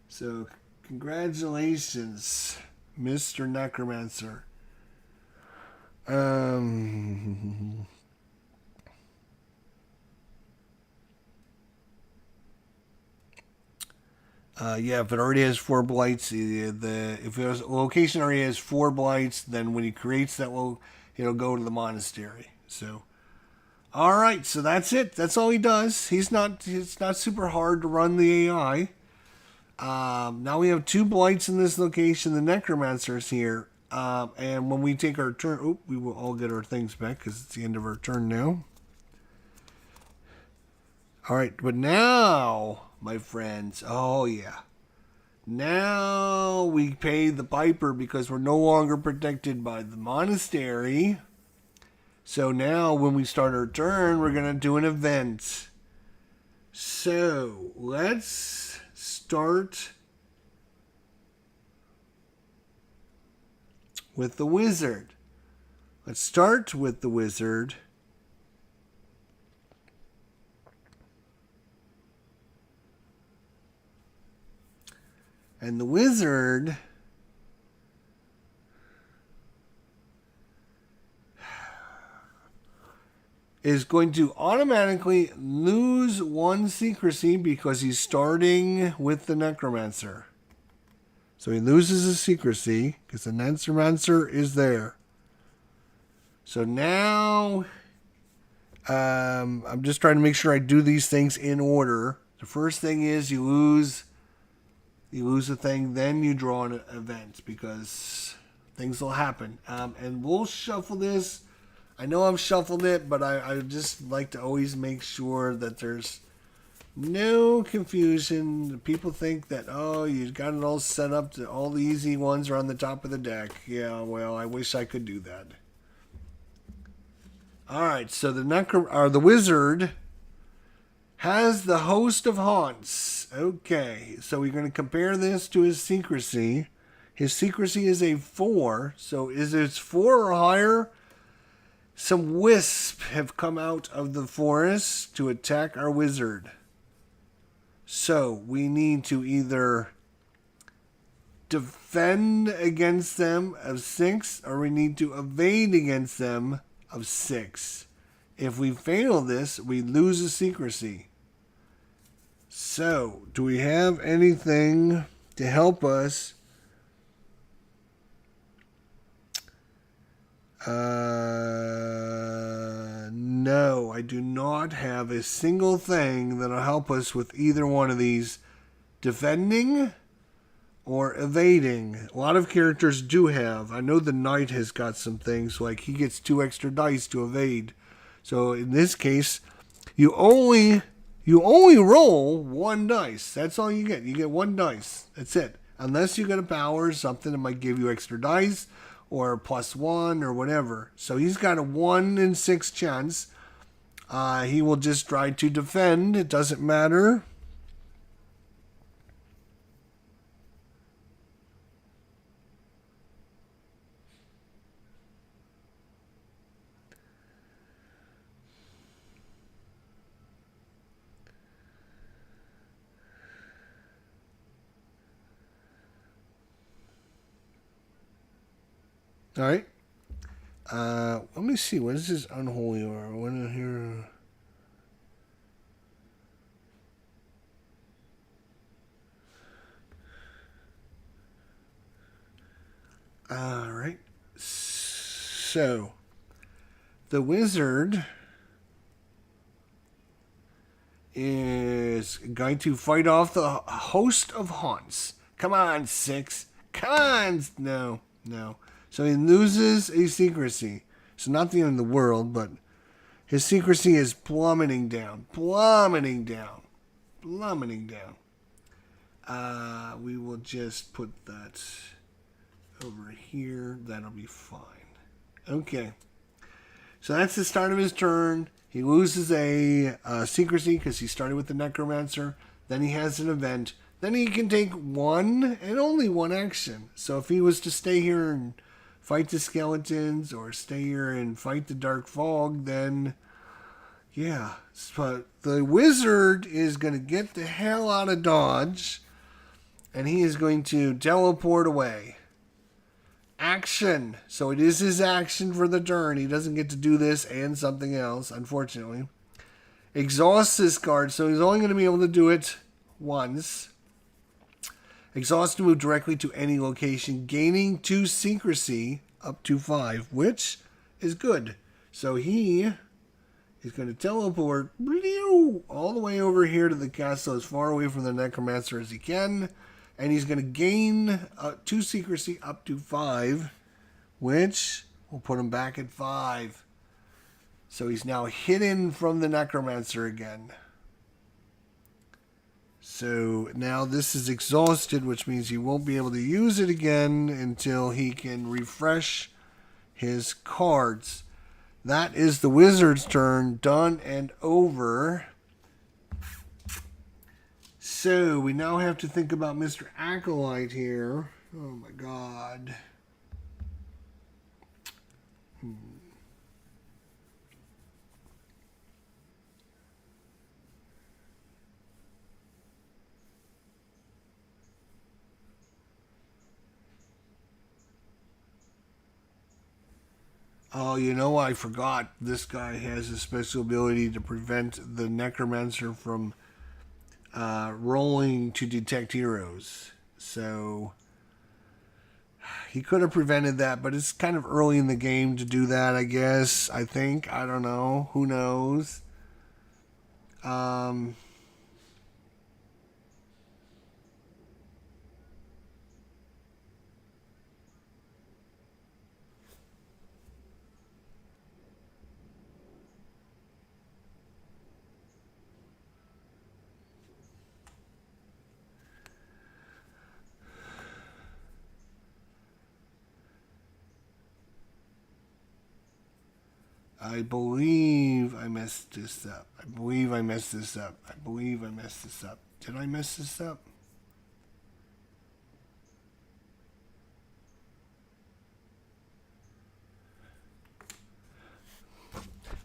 So congratulations, Mr. Necromancer. Yeah, if it already has 4 blights, if a location already has 4 blights, then when he creates that, he'll go to the monastery. So, all right, so that's it. That's all he does. It's not super hard to run the AI. Now we have 2 blights in this location. The Necromancer is here. And when we take our turn, we will all get our things back because it's the end of our turn now. All right, but now, my friends, oh yeah. Now we pay the piper because we're no longer protected by the monastery. So now when we start our turn, we're going to do an event. So let's start with the wizard. Let's start with the wizard. And the wizard is going to automatically lose 1 secrecy because he's starting with the Necromancer. So he loses his secrecy because the Necromancer is there. So now I'm just trying to make sure I do these things in order. The first thing is you lose a thing, then you draw an event because things will happen. And we'll shuffle this. I know I've shuffled it, but I just like to always make sure that there's no confusion. People think that, oh, you got it all set up to all the easy ones are on the top of the deck. Yeah, well, I wish I could do that. All right, so the wizard has the host of haunts. Okay, so we're going to compare this to his secrecy. His secrecy is a 4, so is it 4 or higher? Some wisps have come out of the forest to attack our wizard. So we need to either defend against them of 6, or we need to evade against them of 6. If we fail this, we lose a secrecy. So, do we have anything to help us? No, I do not have a single thing that'll help us with either one of these. Defending or evading. A lot of characters do have. I know the knight has got some things, like he gets 2 extra dice to evade. So in this case, you only roll 1 dice. That's all you get. You get 1 dice. That's it. Unless you get a power or something that might give you extra dice or +1 or whatever. So he's got a 1 in 6 chance. He will just try to defend. It doesn't matter. All right. Let me see. What is this unholy aura? When here. All right. So, the wizard is going to fight off the host of haunts. Come on, 6. Come on. No. So he loses a secrecy. So not the end of the world, but his secrecy is plummeting down. We will just put that over here. That'll be fine. Okay. So that's the start of his turn. He loses a secrecy because he started with the Necromancer. Then he has an event. Then he can take 1 and only 1 action. So if he was to stay here and fight the skeletons or stay here and fight the dark fog, then yeah. But the wizard is going to get the hell out of Dodge, and he is going to teleport away. Action. So it is his action for the turn. He doesn't get to do this and something else, unfortunately. Exhausts his card, so he's only going to be able to do it once. Exhaust to move directly to any location, gaining 2 secrecy up to 5, which is good. So he is going to teleport all the way over here to the castle, as far away from the Necromancer as he can. And he's going to gain 2 secrecy up to 5, which will put him back at 5. So he's now hidden from the Necromancer again. So now this is exhausted, which means he won't be able to use it again until he can refresh his cards. That is the wizard's turn, done and over. So we now have to think about Mr. Acolyte here. Oh my god. Oh, you know, I forgot. This guy has a special ability to prevent the Necromancer from rolling to detect heroes. So he could have prevented that, but it's kind of early in the game to do that, I guess. I think. I don't know. Who knows? I believe I messed this up. Did I mess this up?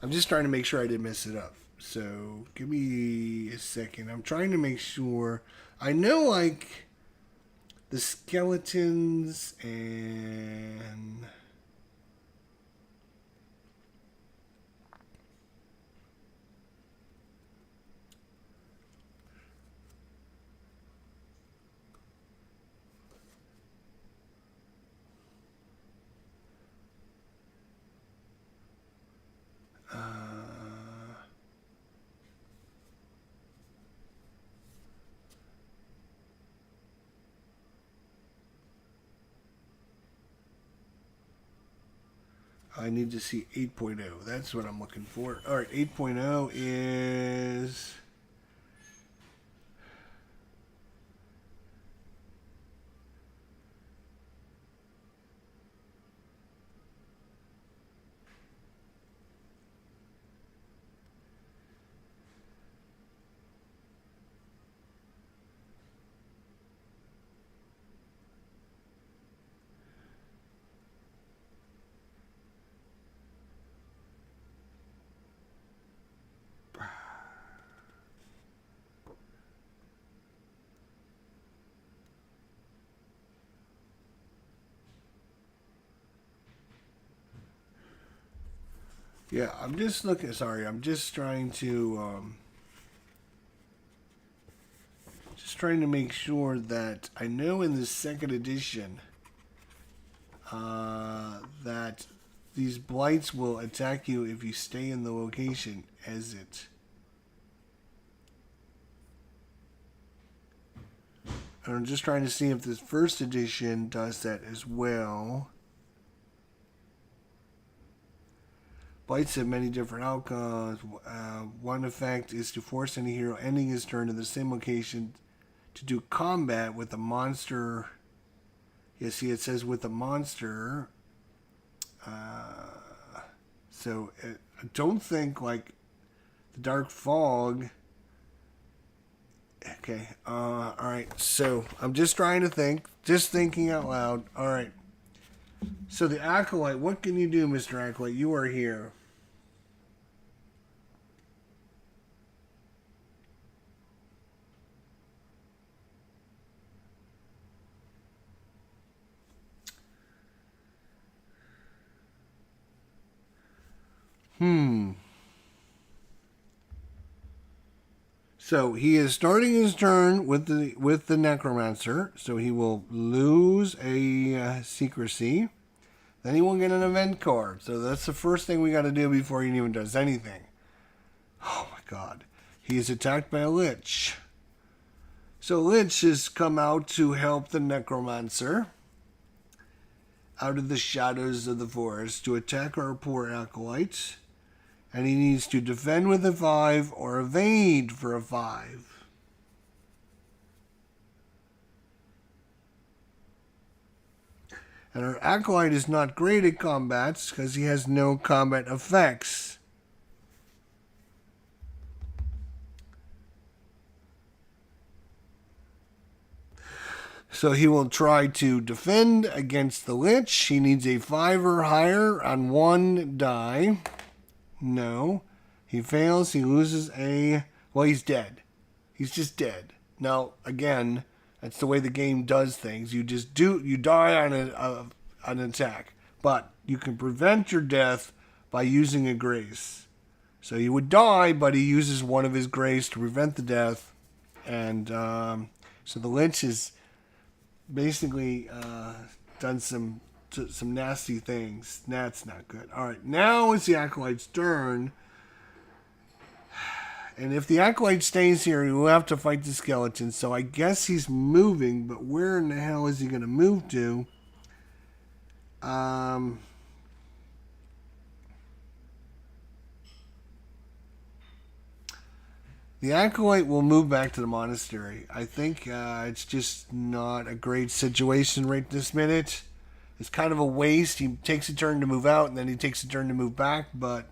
I'm just trying to make sure I didn't mess it up. So give me a second. I'm trying to make sure. I know, like, the skeletons and... I need to see 8.0. That's what I'm looking for. All right, 8.0 is... Yeah, I'm just looking. Sorry, I'm just trying to make sure that I know in the second edition that these blights will attack you if you stay in the location as it. And I'm just trying to see if this first edition does that as well. Blights have many different outcomes. One effect is to force any hero ending his turn in the same location to do combat with a monster. Yeah, see, it says with a monster. So I don't think, like, the Dark Fog. Okay, alright, so I'm just trying to think. Just thinking out loud. Alright. So the Acolyte, what can you do, Mr. Acolyte? You are here. So he is starting his turn with the Necromancer. So he will lose a secrecy. Then he will get an event card. So that's the first thing we got to do before he even does anything. Oh my God. He is attacked by a Lich. So Lich has come out to help the Necromancer out of the shadows of the forest to attack our poor Acolyte. And he needs to defend with a 5 or evade for a 5. And our Acolyte is not great at combats because he has no combat effects. So he will try to defend against the Lich. He needs a 5 or higher on 1 die. No. He fails. He loses a... Well, he's dead. He's just dead. Now, again, that's the way the game does things. You just you die on an attack. But you can prevent your death by using a grace. So you would die, but he uses one of his grace to prevent the death. And so the Lich has basically done some nasty things. That's not good. All right, now it's the Acolyte's turn. And if the Acolyte stays here, he will have to fight the skeleton. So I guess he's moving, but where in the hell is he going to move to? The Acolyte will move back to the monastery. I think it's just not a great situation right this minute. It's kind of a waste. He takes a turn to move out, and then he takes a turn to move back, but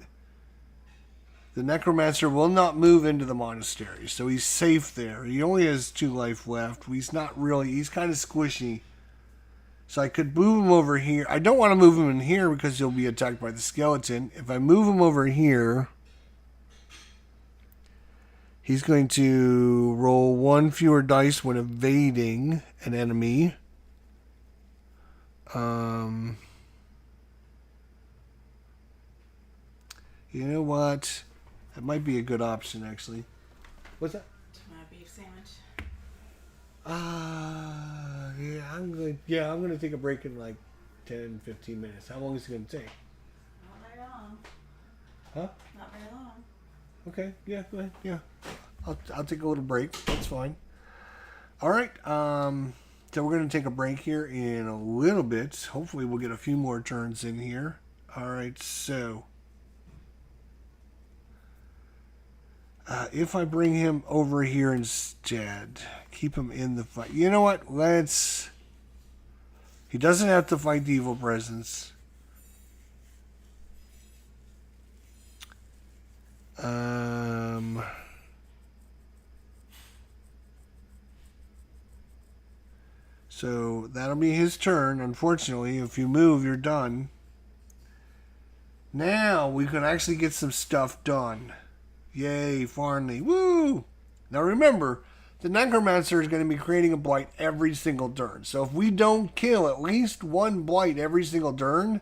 the Necromancer will not move into the monastery, so he's safe there. He only has 2 life left. He's not really... He's kind of squishy. So I could move him over here. I don't want to move him in here because he'll be attacked by the skeleton. If I move him over here, he's going to roll 1 fewer dice when evading an enemy. You know what? That might be a good option, actually. What's that? My beef sandwich. Yeah, I'm gonna take a break in like 10, 15 minutes. How long is it gonna take? Not very long. Huh? Not very long. Okay, yeah, go ahead. Yeah. I'll take a little break. That's fine. All right. So we're gonna take a break here in a little bit. Hopefully we'll get a few more turns in here. All right, so if I bring him over here instead, keep him in the fight. You know what? He doesn't have to fight the evil presence. So that'll be his turn. Unfortunately, if you move, you're done. Now we can actually get some stuff done. Yay, Farnley. Woo! Now remember, the Necromancer is going to be creating a blight every single turn. So if we don't kill at least one blight every single turn,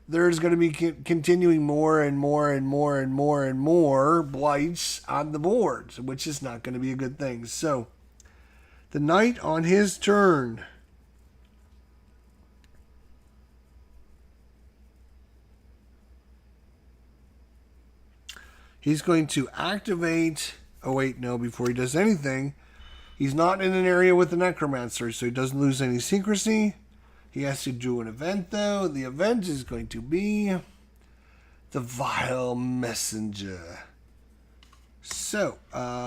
there's going to be continuing more and more and more and more and more blights on the board, which is not going to be a good thing. So the knight on his turn. He's going to activate... Oh, wait, no, before he does anything, he's not in an area with the Necromancer, so he doesn't lose any secrecy. He has to do an event, though. The event is going to be the Vile Messenger. So,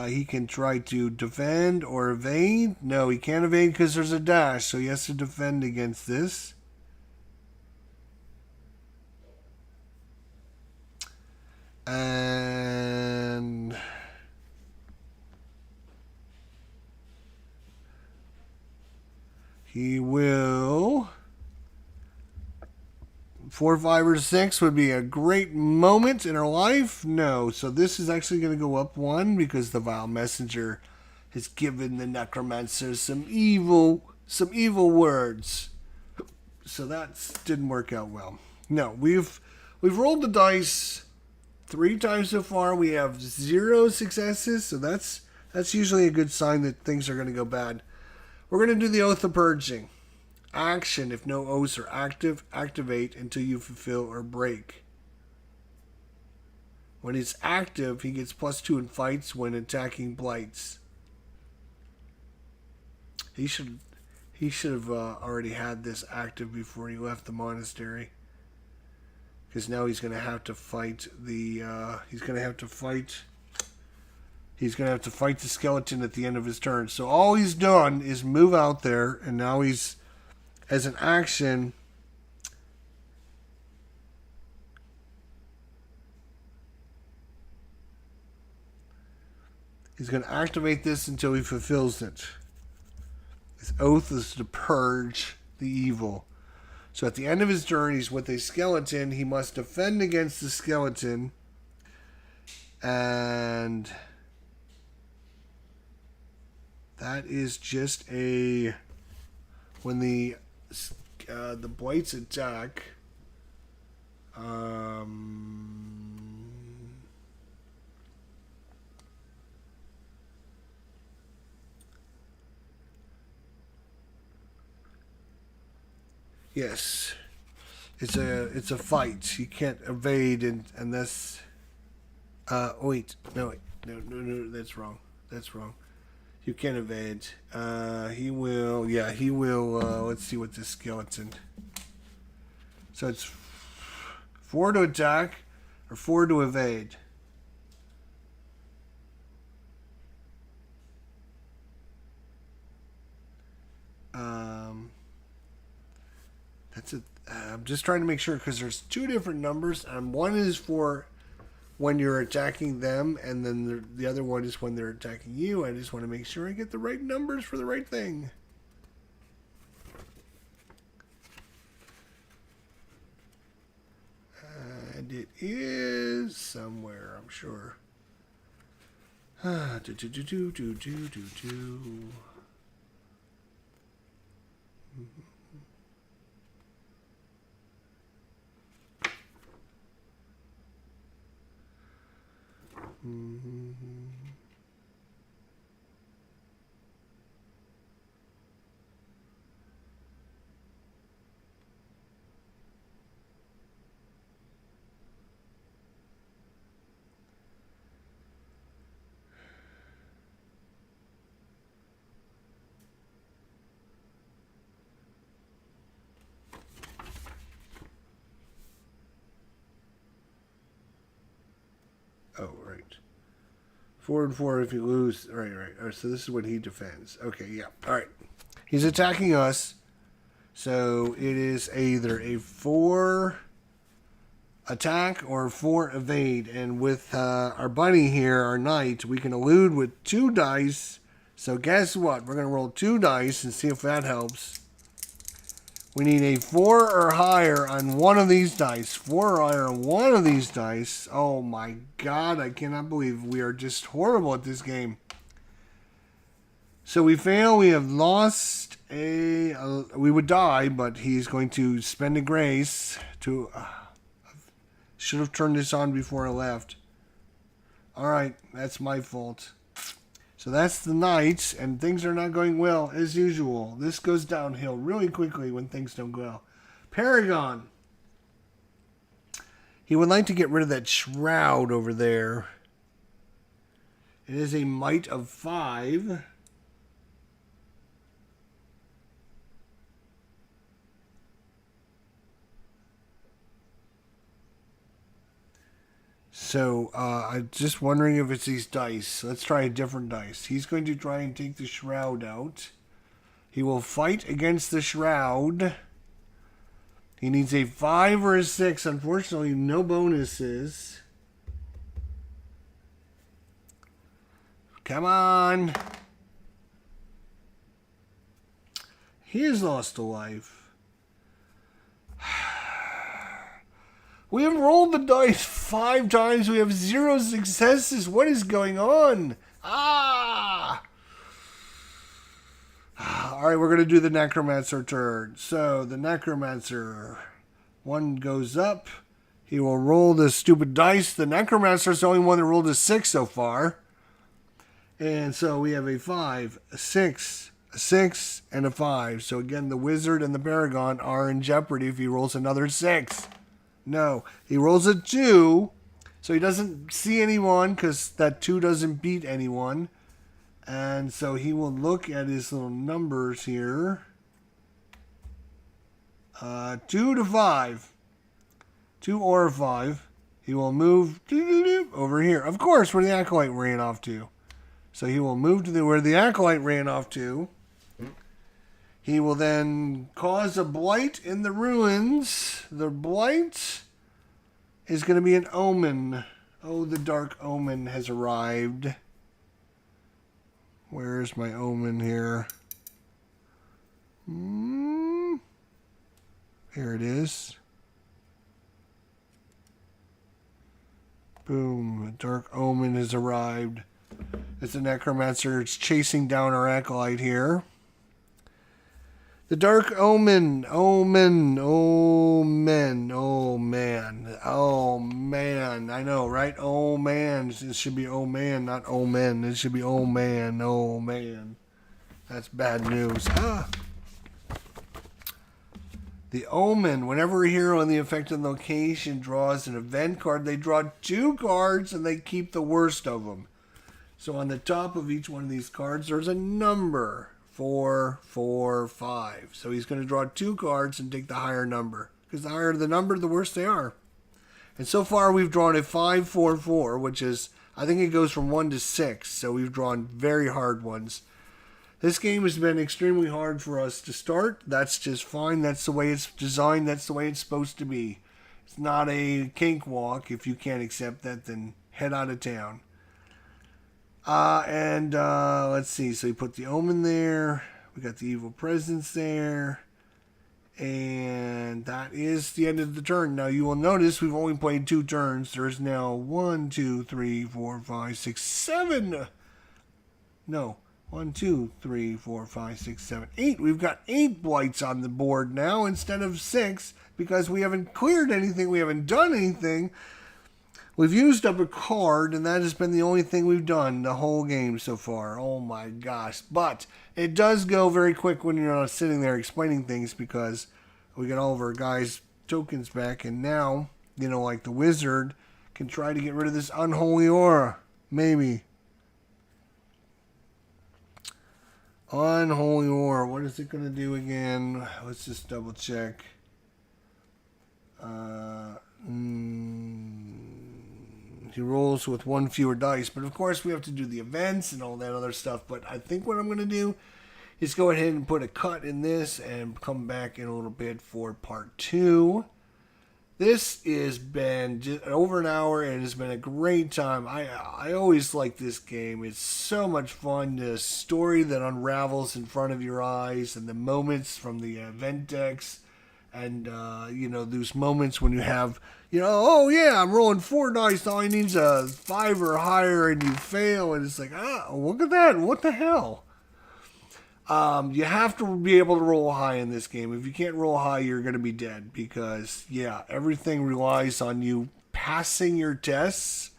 he can try to defend or evade. No, he can't evade because there's a dash, so he has to defend against this. And he will... 4, 5, or 6 would be a great moment in her life. No, so this is actually going to go up 1 because the Vile Messenger has given the Necromancer some evil words. So that didn't work out well. No, we've rolled the dice 3 times so far. We have 0 successes, so that's usually a good sign that things are going to go bad. We're going to do the Oath of Purging. Action: if no oaths are active, activate until you fulfill or break. When it's active, he gets +2 in fights when attacking blights. He should have already had this active before he left the monastery. Because now he's going to have to fight the he's going to have to fight the skeleton at the end of his turn. So all he's done is move out there, and now he's, as an action, he's going to activate this until he fulfills it. His oath is to purge the evil. So at the end of his turn, he's with a skeleton. He must defend against the skeleton. And that is just a... When the blights attack... Yes, it's a fight. You can't evade, and that's. Wait, no, that's wrong. That's wrong. You can't evade. He will. Yeah, he will. Let's see what this skeleton. So it's 4 to attack, or 4 to evade. That's it. I'm just trying to make sure because there's 2 different numbers, and one is for when you're attacking them, and then the other one is when they're attacking you. I just want to make sure I get the right numbers for the right thing. And it is somewhere, I'm sure. Do, do, do, do, do, do, do, do. Oh, right. 4 and 4 if you lose. Right. Oh, so this is when he defends. Okay, yeah. All right. He's attacking us. So it is either a 4 attack or 4 evade. And with our bunny here, our knight, we can elude with 2 dice. So guess what? We're going to roll 2 dice and see if that helps. We need a 4 or higher on one of these dice. 4 or higher on one of these dice. Oh my god, I cannot believe we are just horrible at this game. So we fail. We have lost we would die, but he's going to spend a grace to... should have turned this on before I left. Alright, that's my fault. So that's the knights, and things are not going well as usual. This goes downhill really quickly when things don't go well. Paragon. He would like to get rid of that shroud over there. It is a might of 5. So, I'm just wondering if it's these dice. Let's try a different dice. He's going to try and take the shroud out. He will fight against the shroud. He needs a 5 or a 6. Unfortunately, no bonuses. Come on. He has lost a life. We have rolled the dice 5 times. We have 0 successes. What is going on? All right, we're going to do the Necromancer turn. So, the Necromancer. 1 goes up. He will roll the stupid dice. The Necromancer is the only one that rolled a 6 so far. And so we have a 5, a 6, a 6, and a 5. So, again, the Wizard and the Paragon are in jeopardy if he rolls another 6. No, he rolls a 2, so he doesn't see anyone because that 2 doesn't beat anyone. And so he will look at his little numbers here. 2 to 5. 2 or 5. He will move over here. Of course, where the Acolyte ran off to. So he will move to where the Acolyte ran off to. He will then cause a blight in the ruins. The blight is going to be an omen. Oh, the dark omen has arrived. Where's my omen here? Here it is. Boom. The dark omen has arrived. It's a Necromancer. It's chasing down our Acolyte here. The Dark Omen, oh man, oh man. I know, right? Oh man, it should be oh man, not oh men. It should be oh man, oh man. That's bad news. The Omen, whenever a hero in the affected location draws an event card, they draw 2 cards and they keep the worst of them. So on the top of each one of these cards, there's a number. 4, 4, 5. So he's going to draw 2 cards and take the higher number. Because the higher the number, the worse they are. And so far we've drawn a 5, 4, 4, which is, I think it goes from 1 to 6. So we've drawn very hard ones. This game has been extremely hard for us to start. That's just fine. That's the way it's designed. That's the way it's supposed to be. It's not a cakewalk. If you can't accept that, then head out of town. Let's see. So we put the Omen there. We got the Evil Presence there. And that is the end of the turn. Now you will notice we've only played 2 turns. There's now 1, 2, 3, 4, 5, 6, 7. No. 1, 2, 3, 4, 5, 6, 7, 8. We've got 8 blights on the board now instead of 6 because we haven't cleared anything. We haven't done anything. We've used up a card, and that has been the only thing we've done the whole game so far. Oh my gosh. But it does go very quick when you're not sitting there explaining things because we get all of our guys' tokens back, and now, like the wizard can try to get rid of this unholy aura. Maybe. Unholy aura. What is it going to do again? Let's just double check. He rolls with 1 fewer dice. But of course we have to do the events and all that other stuff. But I think what I'm going to do is go ahead and put a cut in this and come back in a little bit for part 2. This has been just over an hour and it's been a great time. I always like this game. It's so much fun. The story that unravels in front of your eyes and the moments from the event decks. And, those moments when you have, oh yeah, I'm rolling 4 dice. All I need is a 5 or higher and you fail. And it's like, look at that. What the hell? You have to be able to roll high in this game. If you can't roll high, you're going to be dead because, everything relies on you passing your tests.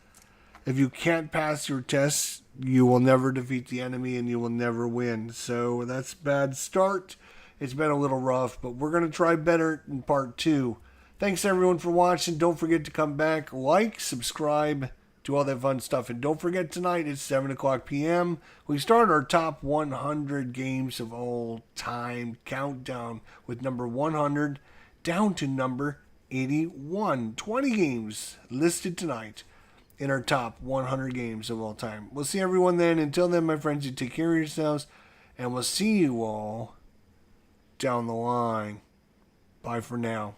If you can't pass your tests, you will never defeat the enemy and you will never win. So that's a bad start. It's been a little rough, but we're going to try better in part 2. Thanks everyone for watching. Don't forget to come back, like, subscribe, do all that fun stuff. And don't forget tonight it's 7 o'clock p.m. We start our top 100 games of all time countdown with number 100 down to number 81. 20 games listed tonight in our top 100 games of all time. We'll see everyone then. Until then, my friends, you take care of yourselves, and we'll see you all down the line. Bye for now.